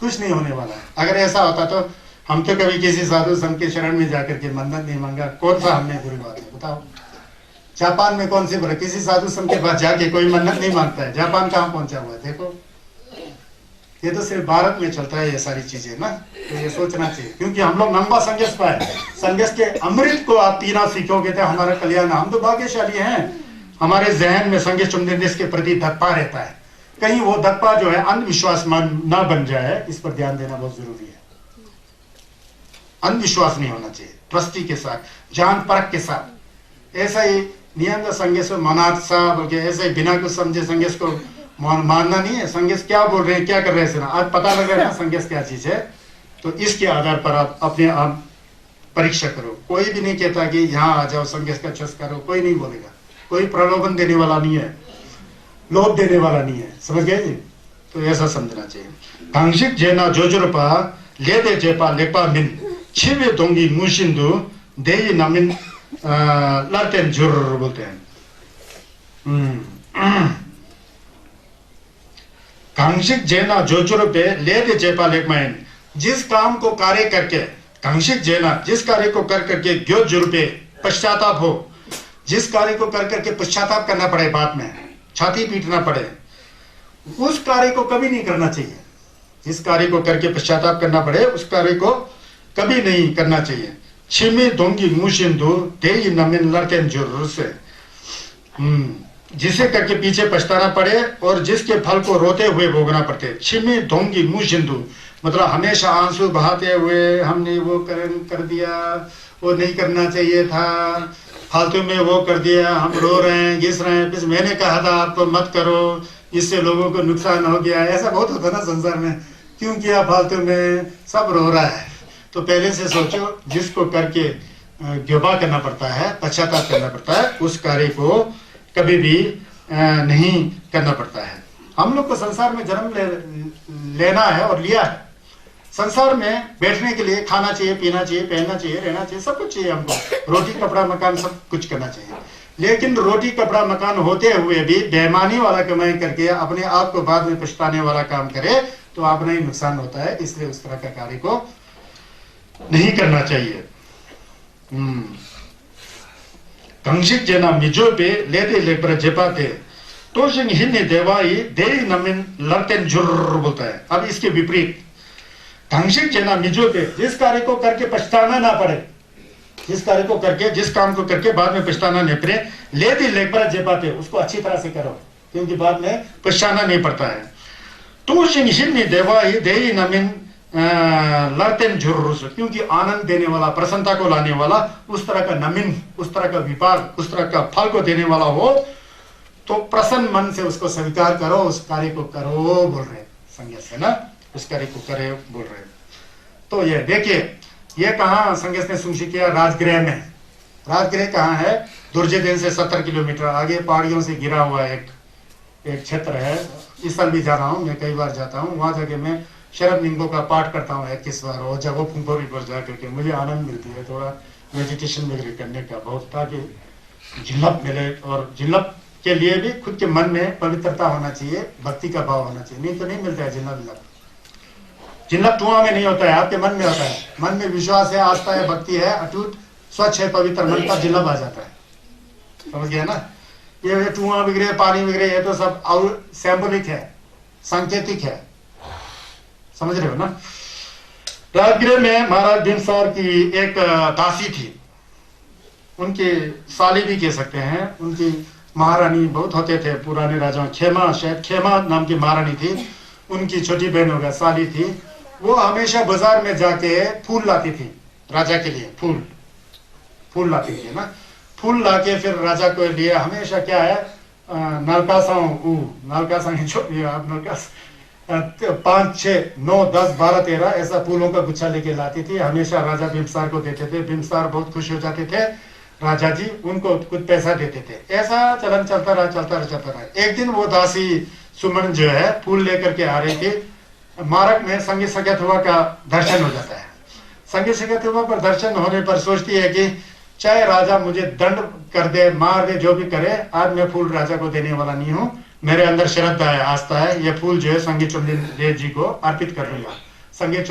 कुछ नहीं होने वाला है। अगर ऐसा होता तो हम तो कभी किसी साधु संत के शरण में जाकर के मन्नत नहीं मांगा। कौन सा हमने बुरी बात है बताओ? जापान में कौन सी बुरा? किसी साधु संत के पास जाके कोई मन्नत नहीं मांगता है। जापान कहाँ पहुंचा हुआ है देखो। ये तो सिर्फ भारत में चलता है ये सारी चीजें ना। तो ये सोचना चाहिए, क्योंकि हम लोग लंबा संन्यास पाए। संन्यास के अमृत को आप पीना सीखोगे तो हमारा कल्याण। हम तो भाग्यशाली हैं, हमारे जहन में संन्यास चुम्बदेश के प्रति धप्पा रहता है। कहीं वो धप्पा जो है अंधविश्वास ना बन जाए, इस पर ध्यान देना बहुत जरूरी है। अंधविश्वास नहीं होना चाहिए, ट्रस्टी के साथ, जान परख के साथ। ऐसा ही नियम संन्यास मनाथ सा बोल के ऐसे बिना कुछ समझे संन्यास को मानना नहीं है। संन्यास क्या बोल रहे हैं, क्या कर रहे हैं, आज पता लग रहा है ना संन्यास क्या चीज है। तो इसके आधार पर आप अपने आप परीक्षा करो। कोई भी नहीं कहता कि यहाँ आ जाओ संन्यास का छस करो, कोई नहीं बोलेगा। कोई प्रलोभन देने वाला नहीं है, लोभ देने वाला नहीं है। समझ गए जी? तो ऐसा समझना चाहिए। कांशिक जेना जोजुरपा लेदे जेपा लेपा मिन छिवे दोंगी मुशिंदु दे नमिन लड़तेन जुर बोलते हैं। कांशिक जेना जोजुर पे लेदे जेपा लेपमाइन, जिस काम को कार्य करके कांशिक जेना, जिस कार्य को कर करके ग्यो जुर पे पश्चाताप हो, जिस कार्य को कर करके पश्चाताप करना पड़े, बाद में छाती पीटना पड़े, उस कार्य को कभी नहीं करना चाहिए। जिस कार्य को करके पश्चाताप करना पड़े उस कार्य को कभी नहीं करना चाहिए। छिमी दोंगी मुशिंदु दे नमिन लड़तेन जुर से, जिसे करके पीछे पछताना पड़े और जिसके फल को रोते हुए भोगना पड़ते। छिमी दोंगी मुशिंदु मतलब हमेशा आंसू बहाते हुए हमने वो कर दिया, वो नहीं करना चाहिए था, फालतू में वो कर दिया, हम रो रहे हैं, घिस रहे हैं, फिर मैंने कहा था आपको मत करो, इससे लोगों को नुकसान हो गया। ऐसा बहुत होता ना संसार में, क्यों किया फालतू में, सब रो रहा है। तो पहले से सोचो, जिसको करके गिबा करना पड़ता है, पश्चाताप करना पड़ता है, उस कार्य को कभी भी नहीं करना पड़ता है। हम लोग को संसार में जन्म लेना है और लिया है। संसार में बैठने के लिए खाना चाहिए, पीना चाहिए, पहनना चाहिए, रहना चाहिए, सब कुछ चाहिए हमको। रोटी कपड़ा मकान सब कुछ करना चाहिए। लेकिन रोटी कपड़ा मकान होते हुए भी बेईमानी वाला कमाई करके अपने आप को बाद में पछताने वाला काम करे तो अपना ही नुकसान होता है। इसलिए उस तरह का कार्य को नहीं करना चाहिए। कंशिक जना मिजो पे लेते लेकर जेपाते तो हिन्ने देवाई दे नमिन लड़तेन जुर बोलता है। अब इसके विपरीत कांशिक जना मिजो पे, जिस कार्य को करके पछताना ना पड़े, जिस कार्य को करके, जिस काम को करके बाद में पछताना नहीं पड़े, लेती लेकर जेपाते, उसको अच्छी तरह से करो क्योंकि बाद में पछताना नहीं पड़ता है। तो हिन्ने देवाई दे नमिन लड़तेन जुर्र, क्योंकि आनंद देने वाला, प्रसन्नता को लाने वाला, उस तरह का नमिन, उस तरह का विपाक, उस तरह का फल को देने वाला हो तो प्रसन्न मन से उसको स्वीकार करो, उस कार्य को करो बोल रहे संन्यास है ना, उस कार्य को करे बोल रहे। तो ये देखिए, ये कहाँ संन्यास ने सुनिश्चित किया? राजगृह में। राजगृह कहाँ है? दुर्जयदेन से 70 किलोमीटर आगे पहाड़ियों से घिरा हुआ एक क्षेत्र है। इस साल भी जा रहा हूँ, मैं कई बार जाता हूँ। वहां जाके मैं शरद निंगो का पाठ करता हूँ 21 बार, और जब वो फुंकोरी पर जा करके मुझे आनंद मिलती है, थोड़ा मेडिटेशन वगैरह करने का बहुत, ताकि जिल्लप मिले। और जिल्लप के लिए भी खुद के मन में पवित्रता होना चाहिए, भक्ति का भाव होना चाहिए, नहीं तो नहीं मिलता है जिल्लप। जिल्लप धुआं में नहीं होता है, आपके मन में होता है। मन में विश्वास है, आस्था है, भक्ति है, अटूट, स्वच्छ है, पवित्र मन, का जिल्लप आ जाता है। समझ गया ना? ये धुआं बिगड़े, पानी बिगड़े, ये तो सब और सिंबॉलिक है, सांकेतिक है, समझ रहे हो ना। राजगृह में महाराज बिंबिसार की एक दासी थी, उनकी साली भी कह सकते हैं, उनकी महारानी बहुत होते थे पुराने राजाओं, खेमा, शायद खेमा नाम की महारानी थी, उनकी छोटी बहन होगा साली थी। वो हमेशा बाजार में जाके फूल लाती थी राजा के लिए, फूल लाती थी ना, फूल लाके फिर राजा को लिए हमेशा क्या है नलकासा 5, 6, 9, 10, 12, 13 ऐसा फूलों का गुच्छा लेके लाती थी, हमेशा राजा बिंबिसार को देते थे। बिंबिसार बहुत खुश हो जाते थे, राजा जी उनको कुछ पैसा देते थे। ऐसा चलन चलता रहा। एक दिन वो दासी सुमन जो है फूल लेकर के आ रही थी, मार्ग में संगी सगतवा का दर्शन हो जाता है। संगी सगतवा पर दर्शन होने पर सोचती है कि चाहे राजा मुझे दंड कर दे, मार दे, जो भी करे, आज मैं फूल राजा को देने वाला नहीं हूँ, मेरे अंदर श्रद्धा है, आस्था है, ये फूल जो है संगी चुमदिन देव जी को अर्पित कर दूंगा। संगे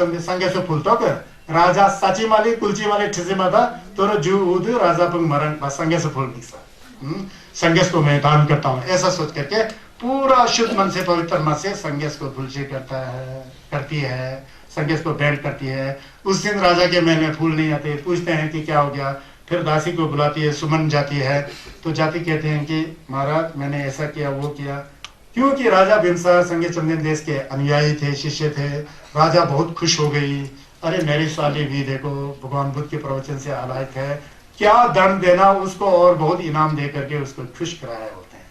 से फूल तो कर राजा साची माली कुलची माली ठिसी माता तोरो जू उद राजा पंग मरण संगे से फूल मिक्सा संगेश को मैं दान करता हूँ, ऐसा सोच करके पूरा शुद्ध मन से, पवित्र मन से संगेश को फूलची करती है, संगेश को भेंट करती है। उस दिन राजा के महल में फूल नहीं आते, पूछते हैं कि क्या हो गया, फिर दासी को बुलाती है, सुमन जाती है, तो जाती कहते हैं कि महाराज मैंने ऐसा किया वो किया, क्योंकि राजा बिंबिसार संगे चुमदिन देश के अनुयायी थे, शिष्य थे। राजा बहुत खुश हो गई, अरे मेरी साली भी देखो भगवान बुद्ध के प्रवचन से आलायक है, क्या दंड देना उसको और बहुत इनाम दे करके उसको खुश कराया होते हैं,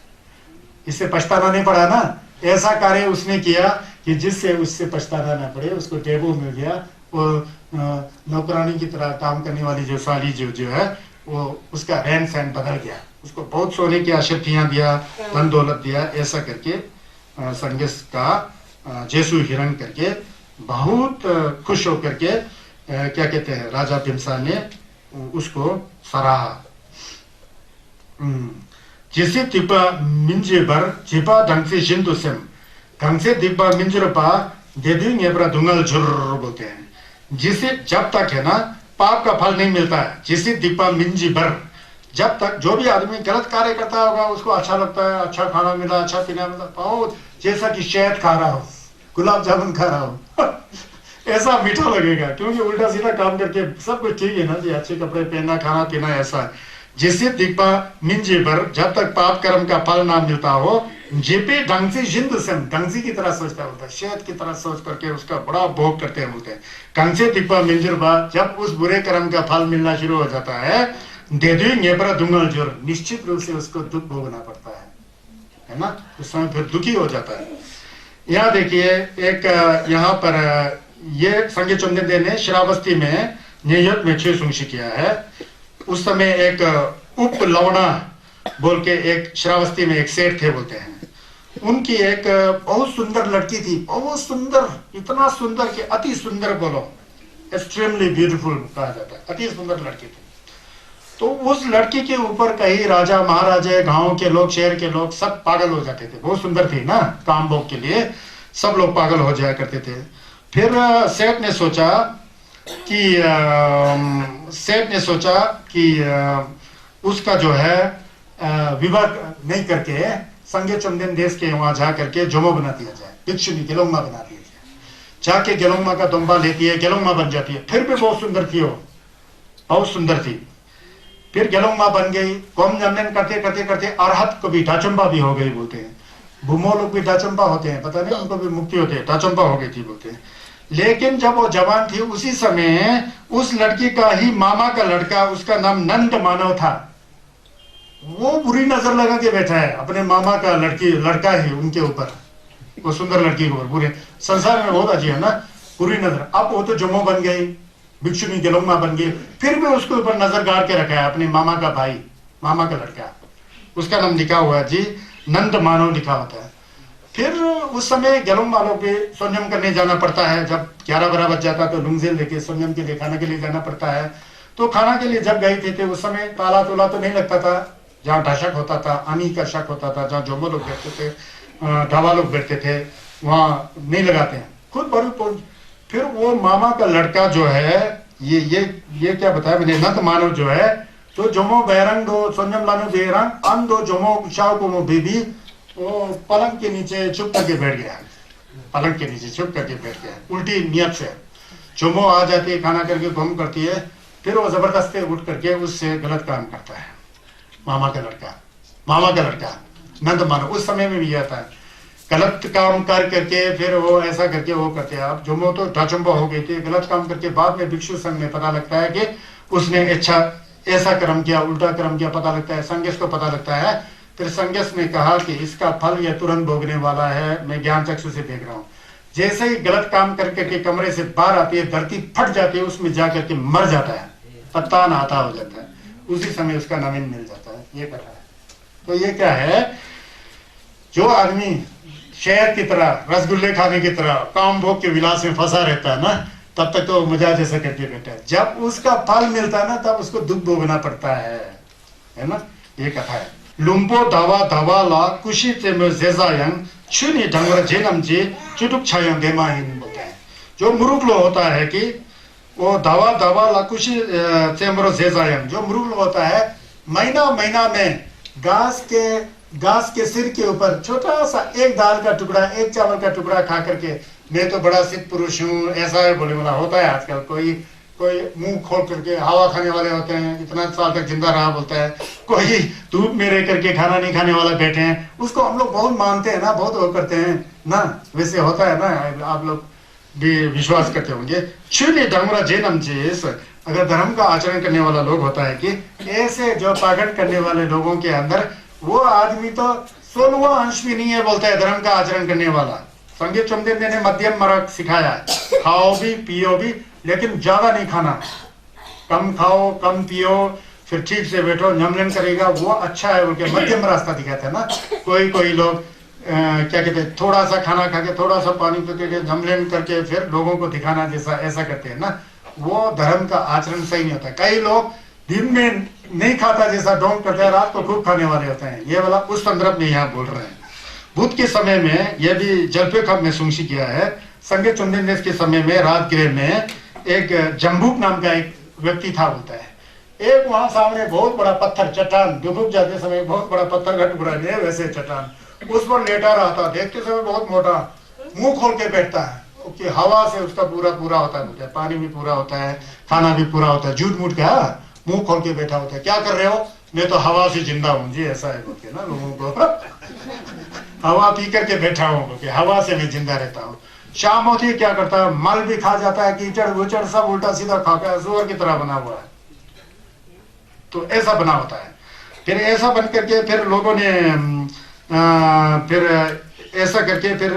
इससे पछताना नहीं पड़ा ना। ऐसा कार्य उसने किया कि जिससे उससे पछताना ना पड़े, उसको टेबू मिल गया। वो नौकरानी की तरह काम करने वाली जो साली जो है वो उसका रहन सहन बदल गया, उसको बहुत सोने की आशर्तियां दिया, धन दौलत दिया, ऐसा करके संगेश का जेसु हिरण करके बहुत खुश होकर के क्या कहते हैं राजा बिंबिसार ने उसको सराहा। जिसे तिपा मिंजे बर चिपा ढंग से जिंदु सेम ढंग से दिपा मिंजरपा देदी नेबरा दुंगल झुर बोलते हैं। जिसे जब तक है ना पाप का फल नहीं मिलता है, जिसे दीपा मिंजी बर, जब तक जो भी आदमी गलत कार्य करता होगा उसको अच्छा लगता है, अच्छा खाना मिला, अच्छा पीना मिला, बहुत जैसा कि शहद खा रहा हो, गुलाब जामुन खा रहा हो ऐसा मीठा लगेगा, क्योंकि उल्टा सीधा काम करके सब कुछ ठीक है ना जी, अच्छे कपड़े पहनना, खाना पीना, ऐसा है। जिसे दीपा मिंजी बर, जब तक पाप कर्म का फल ना मिलता हो, जेपे ढंग से जिंद से ढंग की तरह सोचता होता है, शहद की तरह सोच करके उसका बड़ा भोग करते हैं बोलते हैं। ढंग से दीपा मिंजर बा, जब उस बुरे कर्म का फल मिलना शुरू हो जाता है, दे दुंगल जोर, निश्चित रूप से उसको दुख भोगना पड़ता है ना, उस समय फिर दुखी हो जाता है। यहाँ देखिए एक यहाँ पर ये संगे चुमदिन ने श्रावस्ती में न्यूयॉर्क में 6 सुंशी किया है। उस समय एक उप लवणा बोल के एक श्रावस्ती में एक सेठ थे बोलते हैं, उनकी एक बहुत सुंदर लड़की थी, बहुत सुंदर, इतना सुंदर कि अति सुंदर बोलो, एक्सट्रीमली ब्यूटीफुल कहा जाता है, अति सुंदर लड़की थी। तो उस लड़की के ऊपर कहीं राजा महाराजा, गांव के लोग, शहर के लोग सब पागल हो जाते थे, बहुत सुंदर थी ना, काम भोग के लिए सब लोग पागल हो जाया करते थे। फिर सेठ ने सोचा कि उसका जो है विवाह नहीं करके संगे चुमदिन देश के वहां जा करके जोमो बना दिया जाए, भिक्षुनी गेलोंगमा बना दिया जाए। जाके गेलोंगमा का दुम्बा लेती है, गेलोंगमा बन जाती है, फिर भी बहुत सुंदर थी, वो बहुत सुंदर थी। फिर गेलोंगमा बन गई, कौम जमन करते करते करते अरहत को भी डाचंबा भी हो गई बोलते हैं, भूमो लोग भी डाचंबा होते हैं, पता नहीं उनको भी मुक्ति होते है, डाचंबा हो गई थी बोलते हैं। लेकिन जब वो जवान थी उसी समय उस लड़की का ही मामा का लड़का, उसका नाम नंद मानव था, वो बुरी नजर लगा के बैठा है अपने मामा का लड़का ही उनके ऊपर, वो सुंदर लड़की के ऊपर, बुरे संसार में बहुत अच्छी है ना, बुरी नजर। अब वो तो जमो बन गई, भिक्षुनी गेलोंगमा बन गई, फिर भी उसके ऊपर नजर गाड़ के रखा है अपने मामा का भाई, मामा का लड़का, उसका नाम लिखा हुआ है जी, नंद मानव लिखा होता है। फिर उस समय गेलोंगमा लोग भी संयम करने जाना पड़ता है, जब 11-12 बज जाता तो लुंगजेल लेके संयम के लिए खाना के लिए जाना पड़ता है। तो खाना के लिए जब गए थे उस समय ताला तोला तो नहीं लगता था, जहाँ ढाशक होता था, आनी का शक होता था, जहाँ जोमो लोग बैठते थे, ढाबा लोग बैठते थे, वहाँ नहीं लगाते हैं खुद बड़ू। फिर वो मामा का लड़का जो है, ये क्या बताया मैंने, नंद मानव जो है तो जोमो बैरंग दो सोन्यम लानो बेरंग अन दो जोमो शाव को मो बेबी वो पलंग के नीचे छुप करके बैठ गया, पलंग के नीचे छुप करके बैठ गया उल्टी नियत से। जोमो आ जाती है, खाना करके घूम करती है, फिर वो जबरदस्ती उठ करके उससे गलत काम करता है। मामा का लड़का नंद मानो उस समय में भी आता है, गलत काम कर करके फिर वो ऐसा करके वो करते हैं। अब जोमो तो ढाचुम्बा हो गई थी, गलत काम करके बाद में भिक्षु संघ में पता लगता है कि उसने ऐसा कर्म किया, उल्टा कर्म किया, पता लगता है, संगेश को पता लगता है। फिर संगेश ने कहा कि इसका फल यह तुरंत भोगने वाला है, मैं ज्ञान चक्षु से देख रहा हूँ। जैसे ही गलत काम करके के कमरे से बाहर आती है, धरती फट जाती है, उसमें जाकर के मर जाता है, पत्ता नाता हो जाता है, उसी समय उसका नवीन मिल जाता है। ये कथा है। तो ये क्या है, जो आदमी शहद की तरह, रसगुल्ले खाने की तरह काम भोग के विलास में फंसा रहता है ना, तब तक तो मजा जैसा करके बैठा है। जब उसका फल मिलता है ना, तब उसको दुख भोगना पड़ता है ना। ये कथा है। लुम्बो दावा दावा ला कुशी जेजायंग छुनी ढंगर जेनम जी चुटुक छायंग देमाहिन बोलते हैं। जो मुरुख लो होता है कि वो दावा दावा ला कुशी चेमरो जेजायंग, जो मुरुख लो होता है महीना महीना में घास के सिर के ऊपर छोटा सा एक दाल का टुकड़ा, एक चावल का टुकड़ा खा करके मैं तो बड़ा सिद्ध पुरुष हूँ, ऐसा है बोले वाला होता है आजकल। कोई मुंह खोल करके हवा खाने वाले होते हैं, इतना साल तक जिंदा रहा बोलता है। कोई धूप में रह करके खाना नहीं खाने वाला बैठे हैं, उसको हम लोग बहुत मानते हैं ना, बहुत वो करते हैं ना, वैसे होता है ना, आप लोग भी विश्वास करते होंगे। छुनी धर्मरा जेनम चीज, अगर धर्म का आचरण करने वाला लोग होता है कि ऐसे जो पागल करने वाले लोगों के अंदर वो आदमी तो 16वां अंश भी नहीं है बोलता है धर्म का आचरण करने वाला। संगीत चुमदेव ने मध्यम मार्ग सिखाया है, खाओ भी पियो भी, लेकिन ज्यादा नहीं खाना, कम खाओ कम पियो, फिर ठीक से बैठो, नमलन करेगा वो अच्छा है, उनके मध्यम रास्ता दिखाते हैं ना। कोई लोग क्या कहते हैं, थोड़ा सा खाना खा के थोड़ा सा पानी पी के नमलन करके फिर लोगों को दिखाना जैसा ऐसा करते हैं ना, वो धर्म का आचरण सही नहीं होता। कई लोग दिन में नहीं खाता जैसा डोंग करते हैं, रात को खूब खाने वाले होते हैं। ये वाला उस संदर्भ में यहाँ बोल रहे हैं। बुद्ध के समय में यह भी जलपे खब में सुंशी किया है। संगे चुंदन के समय में राजगृह में एक जम्बूक नाम का एक व्यक्ति था बोलता है। एक वहां सामने बहुत बड़ा पत्थर चट्टान, डूब जाते समय बहुत बड़ा पत्थर का टुकड़ा है वैसे चट्टान, उस पर लेटा रहा था। देखते समय बहुत मोटा, मुंह खोल के बैठता है कि हवा से उसका पूरा होता है, पानी भी पूरा होता है, खाना भी पूरा होता है। झूठ मूठ का मुंह खोल के बैठा होता है। क्या कर रहे हो? मैं तो हवा से जिंदा हूँ जी, ऐसा है बोलते ना लोगों को। हवा पी करके बैठा हूँ, हवा से मैं जिंदा रहता हूँ। शाम होती है क्या करता है, मल भी खा जाता है, कीचड़ वुचड़ सब उल्टा सीधा खाता है, सुअर की तरह बना हुआ है। तो ऐसा बना होता है। फिर ऐसा बन करके फिर लोगों ने फिर ऐसा करके फिर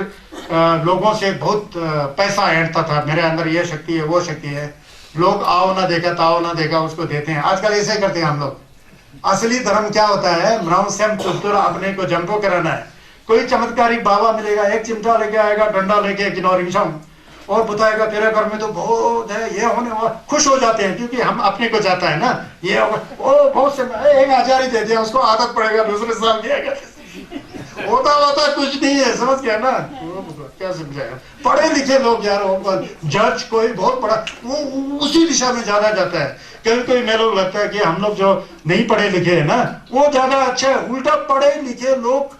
लोगों से बहुत पैसा ऐंठता था, मेरे अंदर ये शक्ति है वो शक्ति है। लोग आओ ना देखा ताओ ना देखा उसको देते हैं। आजकल ऐसे करते हैं हम लोग। असली धर्म क्या होता है, मृणाल सेम चुस्तुर अपने को जंपो कराना है। कोई चमत्कारिक बाबा मिलेगा, एक चिमटा लेके आएगा, डंडा लेके किनौरिंगशम, और बताएगा तेरे घर में तो बहुत है, ये होने वाला। खुश हो जाते हैं क्योंकि हम अपने को जाता है ना, ये ओ बहुत से 1000 ही दे दिया उसको, आदत पड़ेगा दूसरे साल दिया होता कुछ नहीं है, समझ गया ना। क्या समझाया, पढ़े लिखे लोग यार, जज कोई बहुत बड़ा वो उसी दिशा में ज्यादा जाता है। कोई मेरे लोग लगता है कि हम लोग जो नहीं पढ़े लिखे है ना वो ज्यादा अच्छा है। उल्टा पढ़े लिखे लोग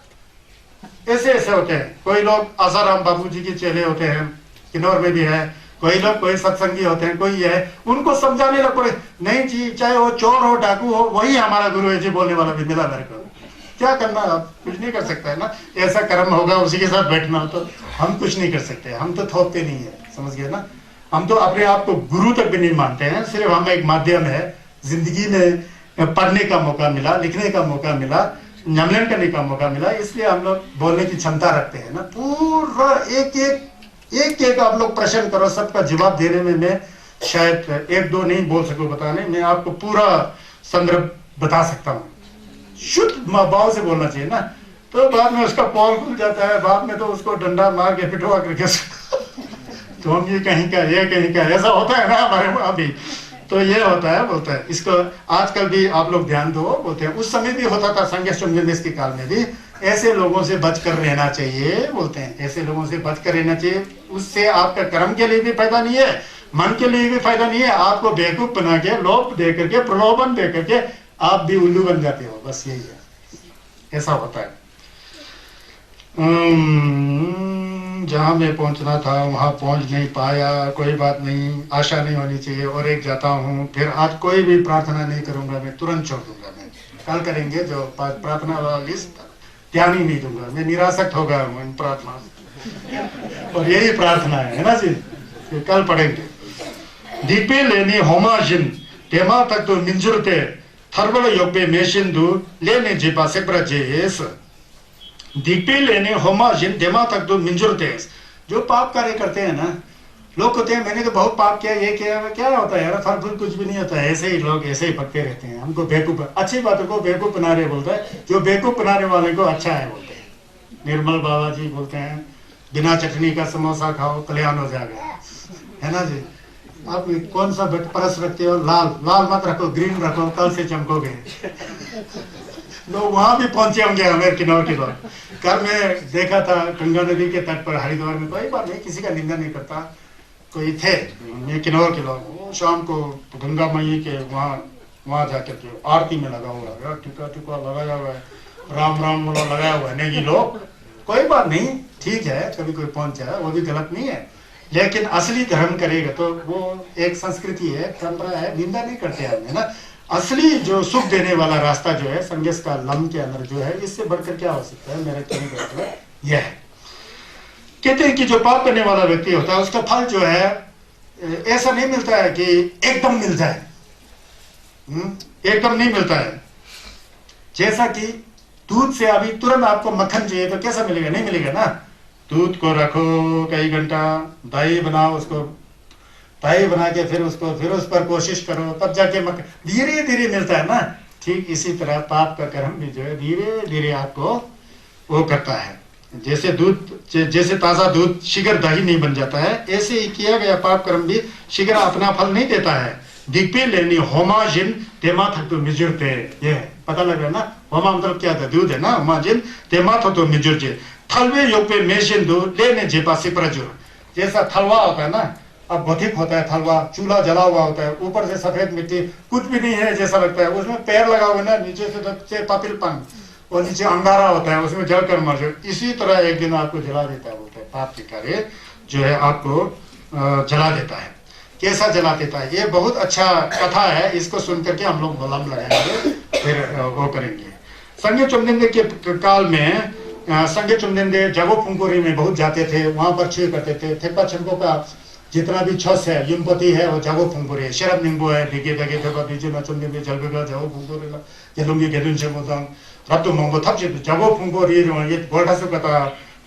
ऐसे होते हैं। कोई लोग आसाराम बाबू जी के चेले होते हैं, किन्नौर में भी है। कोई लोग कोई सत्संगी होते हैं, कोई है, उनको समझाने लग पड़े, नहीं जी चाहे वो चोर हो डाकू हो वही हमारा गुरु है जी, बोलने वाला भी मिला मेरे को। क्या करना, आप कुछ नहीं कर सकता है ना। ऐसा कर्म होगा उसी के साथ बैठना, तो हम कुछ नहीं कर सकते। हम तो थोपते नहीं है, समझ गए ना। हम तो अपने आप को गुरु तक भी नहीं मानते हैं, सिर्फ हम एक माध्यम है। जिंदगी में पढ़ने का मौका मिला, लिखने का मौका मिला, नमलन करने का मौका मिला, इसलिए हम लोग बोलने की क्षमता रखते हैं ना। पूरा एक आप लोग प्रश्न करो, सबका जवाब देने में मैं शायद 1-2 नहीं बोल सकूं बताने, मैं आपको पूरा संदर्भ बता सकता हूँ। शुद्ध भाव से बोलना चाहिए ना, तो बाद में उसका पॉल खुल जाता है, बाद में तो उसको डंडा मार के पिटवा करके तो हम ये कहीं का ऐसा होता है ना हमारे वहां भी। तो ये होता है, बोलता है इसको आजकल भी आप लोग ध्यान दो, बोलते हैं उस समय भी होता था, संघर्ष के काल में भी ऐसे लोगों से बचकर रहना चाहिए, बोलते हैं ऐसे लोगों से बचकर रहना चाहिए। उससे आपका कर्म के लिए भी फायदा नहीं है, मन के लिए भी फायदा नहीं है। आपको बेवकूफ बना के, लोभ दे करके, प्रलोभन दे करके आप भी उल्लू बन जाते हो, बस यही है, ऐसा होता है। जहां मैं पहुंचना था वहां पहुंच नहीं पाया, कोई बात नहीं, आशा नहीं होनी चाहिए। और एक जाता हूँ, फिर आज कोई भी प्रार्थना नहीं करूंगा, मैं तुरंत छोड़ दूंगा। मैं कल करेंगे जो प्रार्थना वाला लिस्ट, ध्यान ही नहीं दूंगा, मैं निरासक्त हो गया हूँ इन प्रार्थना से। और यही प्रार्थना है ना जी, फिर कल पढ़ेंगे। दीपे लेने होमाजिन तेमा तक तो मिंजुरते थर्वल योग्य मेशिंदु लेने जीपा से ब्रजेस। दीपे लेने होमाजिन तेमा तक तो मिंजुरते। जो पाप कार्य करते हैं ना, लोग कहते हैं मैंने तो बहुत पाप किया, ये किया, क्या होता है यार, फल फूल कुछ भी नहीं होता है, ऐसे ही लोग ऐसे ही पकते रहते हैं। हमको बेवकूफ, अच्छी बातों को बेवकूफ बना रहे बोलता है, जो बेवकूफ बनाने वाले को अच्छा है बोलते हैं। निर्मल बाबा जी बोलते हैं बिना चटनी का समोसा खाओ कल्याण हो जाएगा, है ना जी। आप कौन सा परस रखते हो, लाल, लाल मत रखो, ग्रीन रखो, कल से चमकोगे। लोग वहां भी पहुंचे होंगे हमें किन्नौर के लोग। कल मैं देखा था गंगा नदी के तट पर हरिद्वार में, कोई बात नहीं, किसी का निंदा नहीं करता, कोई थे ये किन्नौर के लोग, वो शाम को गंगा मई के वहां जाकर के आरती में लगा हुआ है, टिका टिका लगाया हुआ है, राम राम बोला लगाया हुआ है, नहीं लोग, कोई बात नहीं, ठीक है, कभी कोई पहुंच जाए, वो भी गलत नहीं है। लेकिन असली धर्म करेगा तो वो एक संस्कृति है, परंपरा है, निंदा नहीं करते हम, है ना। असली जो सुख देने वाला रास्ता जो है संन्यास का लम के अंदर जो है, इससे बढ़कर क्या हो सकता है, मेरे कहने का मतलब यह है। कहते हैं कि जो पाप करने वाला व्यक्ति होता है उसका फल जो है ऐसा नहीं मिलता है कि एकदम मिल जाए, एकदम नहीं मिलता है। जैसा कि दूध से अभी तुरंत आपको मक्खन चाहिए तो कैसा मिलेगा, नहीं मिलेगा ना। दूध को रखो कई घंटा, दही बनाओ, उसको दही बना के फिर उस पर कोशिश करो, तब जाके मक्खन धीरे धीरे मिलता है ना। ठीक इसी तरह पाप का कर्म भी जो है धीरे धीरे आपको वो करता है। जैसे ताजा दूध शीघ्र दही नहीं बन जाता है, ऐसे ही किया गया पाप कर्म भी शीघ्र अपना फल नहीं देता है। दीपे लेनी होमाजिन तेमा थक तो मिजुरते, ये पता लग रहा है ना। होमा मतलब क्या था, दूध है ना। होमाजिन तेमा थक तो मिजुरजे थलवे योग पे मेशिंदु लेने जेपा से प्रजुर। जैसा थलवा होता है ना, अब बधिक होता है थलवा, चूल्हा जला हुआ होता है, ऊपर से सफेद मिट्टी, कुछ भी नहीं है जैसा लगता है, उसमें पैर लगा हुआ ना, नीचे से पापिल पंख और नीचे अंगारा होता है, उसमें जलकर मर जाओ। इसी तरह एक दिन आपको जला देता है, बोलते हैं पाप के कार्य जो है आपको जला देता है। कैसा जला देता है, ये बहुत अच्छा कथा है, इसको सुन करके हम लोग मलम लगाएंगे, फिर वो करेंगे। संगे चुमनिंदे के काल में संगे चुमनिंदे जगो फुंकुरी में बहुत जाते थे, वहां पर छुए करते थे। थेपा छनको का जितना भी छस है, युमपति है, वो जगो फुंकुरी है, शरब निम्बो है, दिगे दगे थेपा बीजे न चुमनिंदे जलबेगा जगो फुंकुरी ला जलुंगी गेदुन से मोदंग रत्तु मंगो थप जे जगो फुंकुरी ये गोल्डा से कथा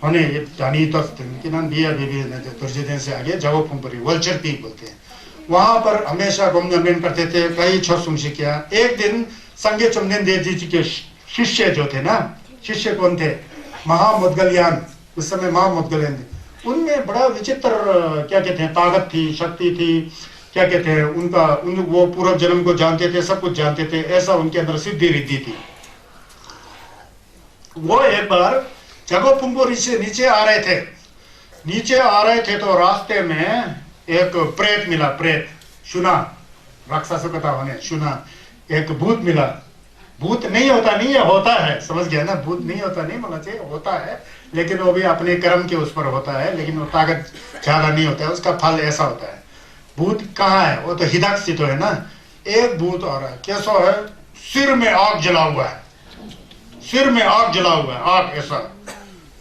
होने ये जानी तो कि नाम दिया बीबी ने तुर्जी दिन से आगे जगो फुंकुरी वल्चर पीक बोलते हैं। वहां पर हमेशा गुमगमन करते थे, कई छुंशी किया। एक दिन संगे चुमनिंदे जी के शिष्य जो थे ना, शिष्य कौन थे, महामुदगलयान, उस समय महामुदगलयान थे। उनमें बड़ा विचित्र क्या कहते हैं ताकत थी, शक्ति थी, क्या कहते हैं वो पूर्व जन्म को जानते थे, सब कुछ जानते थे, ऐसा उनके अंदर सिद्धि रिद्धि थी। वो एक बार जगो फुंकुरी से नीचे आ रहे थे तो रास्ते में एक प्रेत मिला, प्रेत सुना, राक्षसों कथा होने सुना, एक भूत मिला। भूत नहीं होता, नहीं है, होता है, समझ गया ना। भूत नहीं होता, नहीं होना चाहिए, होता है, लेकिन वो भी अपने कर्म के उस पर होता है, लेकिन वो ताकत ज्यादा नहीं होता है, उसका फल ऐसा होता है। भूत कहाँ है, वो तो हिदाक्षी तो है ना। एक भूत आ रहा है, कैसा है, सिर में आग जला हुआ है, सिर में आग जला हुआ है, आग ऐसा,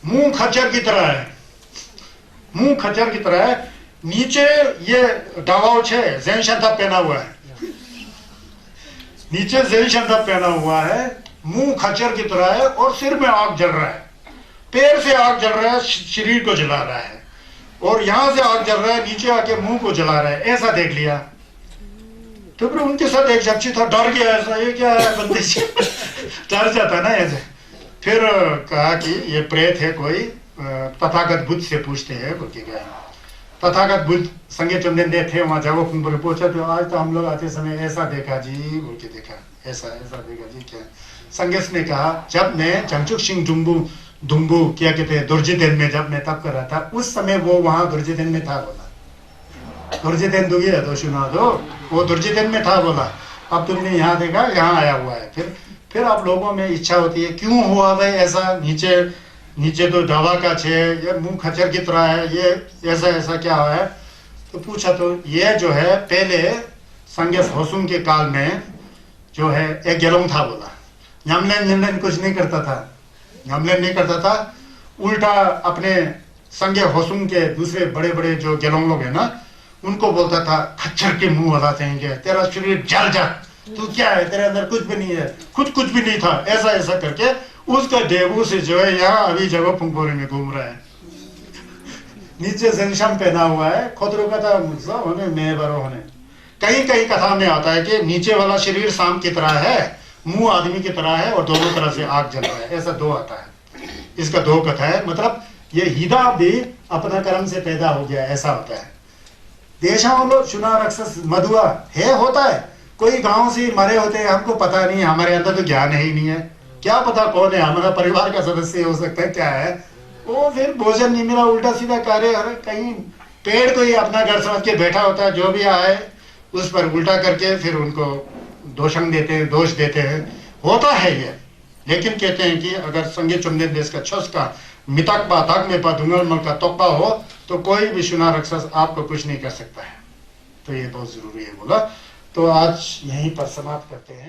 मुंह खच्चर की तरह है, मुंह खच्चर की तरह है। नीचे ये दबाव छे जैन शंथा पहना हुआ है, नीचे जैन शंथा पहना हुआ है, मुंह खच्चर की तरह है, और सिर में आग जल रहा है, पैर से आग जल रहा है, शरीर को जला रहा है, और यहां से आग जल रहा है, नीचे आके मुंह को जला रहा है। ऐसा देख लिया तो फिर उनके साथ एक शख्स था, डर गया, ऐसा ये क्या है, बंदे डर जाता ना ऐसे। फिर कहा कि ये प्रेत है कोई, तथागत बुद्ध से पूछते हैं, बोल के गया। तथागत बुद्ध संगे चुमनिंदे थे वहां, जगो फुंकुरी पूछा तो आज तो हम लोग आते समय ऐसा देखा जी, बोल के देखा, ऐसा देखा जी। क्या संगेश ने कहा, जब मैं चंचुक सिंह दुम्बू क्या कहते हैं दुर्जिदेन में जब मैं तब कर रहा था, उस समय वो वहां दुर्जिदेन में था, बोला दुर्जिदेन दुगी है तो सुना दो, वो दुर्जिदेन में था, बोला अब तुमने यहाँ देखा, यहाँ आया हुआ है। फिर आप लोगों में इच्छा होती है, क्यों हुआ भाई ऐसा, नीचे नीचे तो दवा का छे, ये मुंह खच्चर की तरह है, ये ऐसा ऐसा क्या हुआ है। तो पूछा तो ये जो है पहले संगे होसुम के काल में जो है एक गेलोंग था, बोला न्यामलेन कुछ नहीं करता था, न्यामलेन नहीं करता था, उल्टा अपने संगे होसुम के दूसरे बड़े बड़े जो गेलोंग लोग है ना, उनको बोलता था खच्चर के मुंह वाला चाहिए, तेरा शरीर जल जा, तू क्या है, तेरे अंदर कुछ भी नहीं है, कुछ भी नहीं था, ऐसा ऐसा करके उसका देवू से जो है यहाँ अभी जगह पुंगपोरी में घूम रहा है। नीचे जंशम पहना हुआ है, खोदरू कथा होने मेहबरो होने। कहीं कहीं कथा में आता है कि नीचे वाला शरीर सांप की तरह है, मुंह आदमी की तरह है और दोनों तरफ से आग जल रहा है, ऐसा दो आता है। इसका दो कथा है, मतलब ये हिदा भी अपना कर्म से पैदा हो गया, ऐसा होता है। देशावलो चुना रक्षस मधुआ है, होता है, कोई गांव से मरे होते हैं, हमको पता नहीं, हमारे अंदर तो ज्ञान ही नहीं है, क्या पता कौन है, हमारा परिवार का सदस्य हो सकता है, क्या है वो, फिर भोजन नहीं मिला, उल्टा सीधा कार्य, अरे कहीं पेड़ को ही अपना घर समझ के बैठा होता है, जो भी आए उस पर उल्टा करके फिर उनको दोषंग देते हैं, दोष देते हैं, होता है ये। लेकिन कहते हैं कि अगर संगे चुमदेन देश का छस का मितक बा तक में पा धुंगल मल का तोकपा हो तो कोई भी सुना राक्षस आपको कुछ नहीं कर सकता है। तो ये बहुत जरूरी है बोला। तो आज यहीं पर समाप्त करते हैं।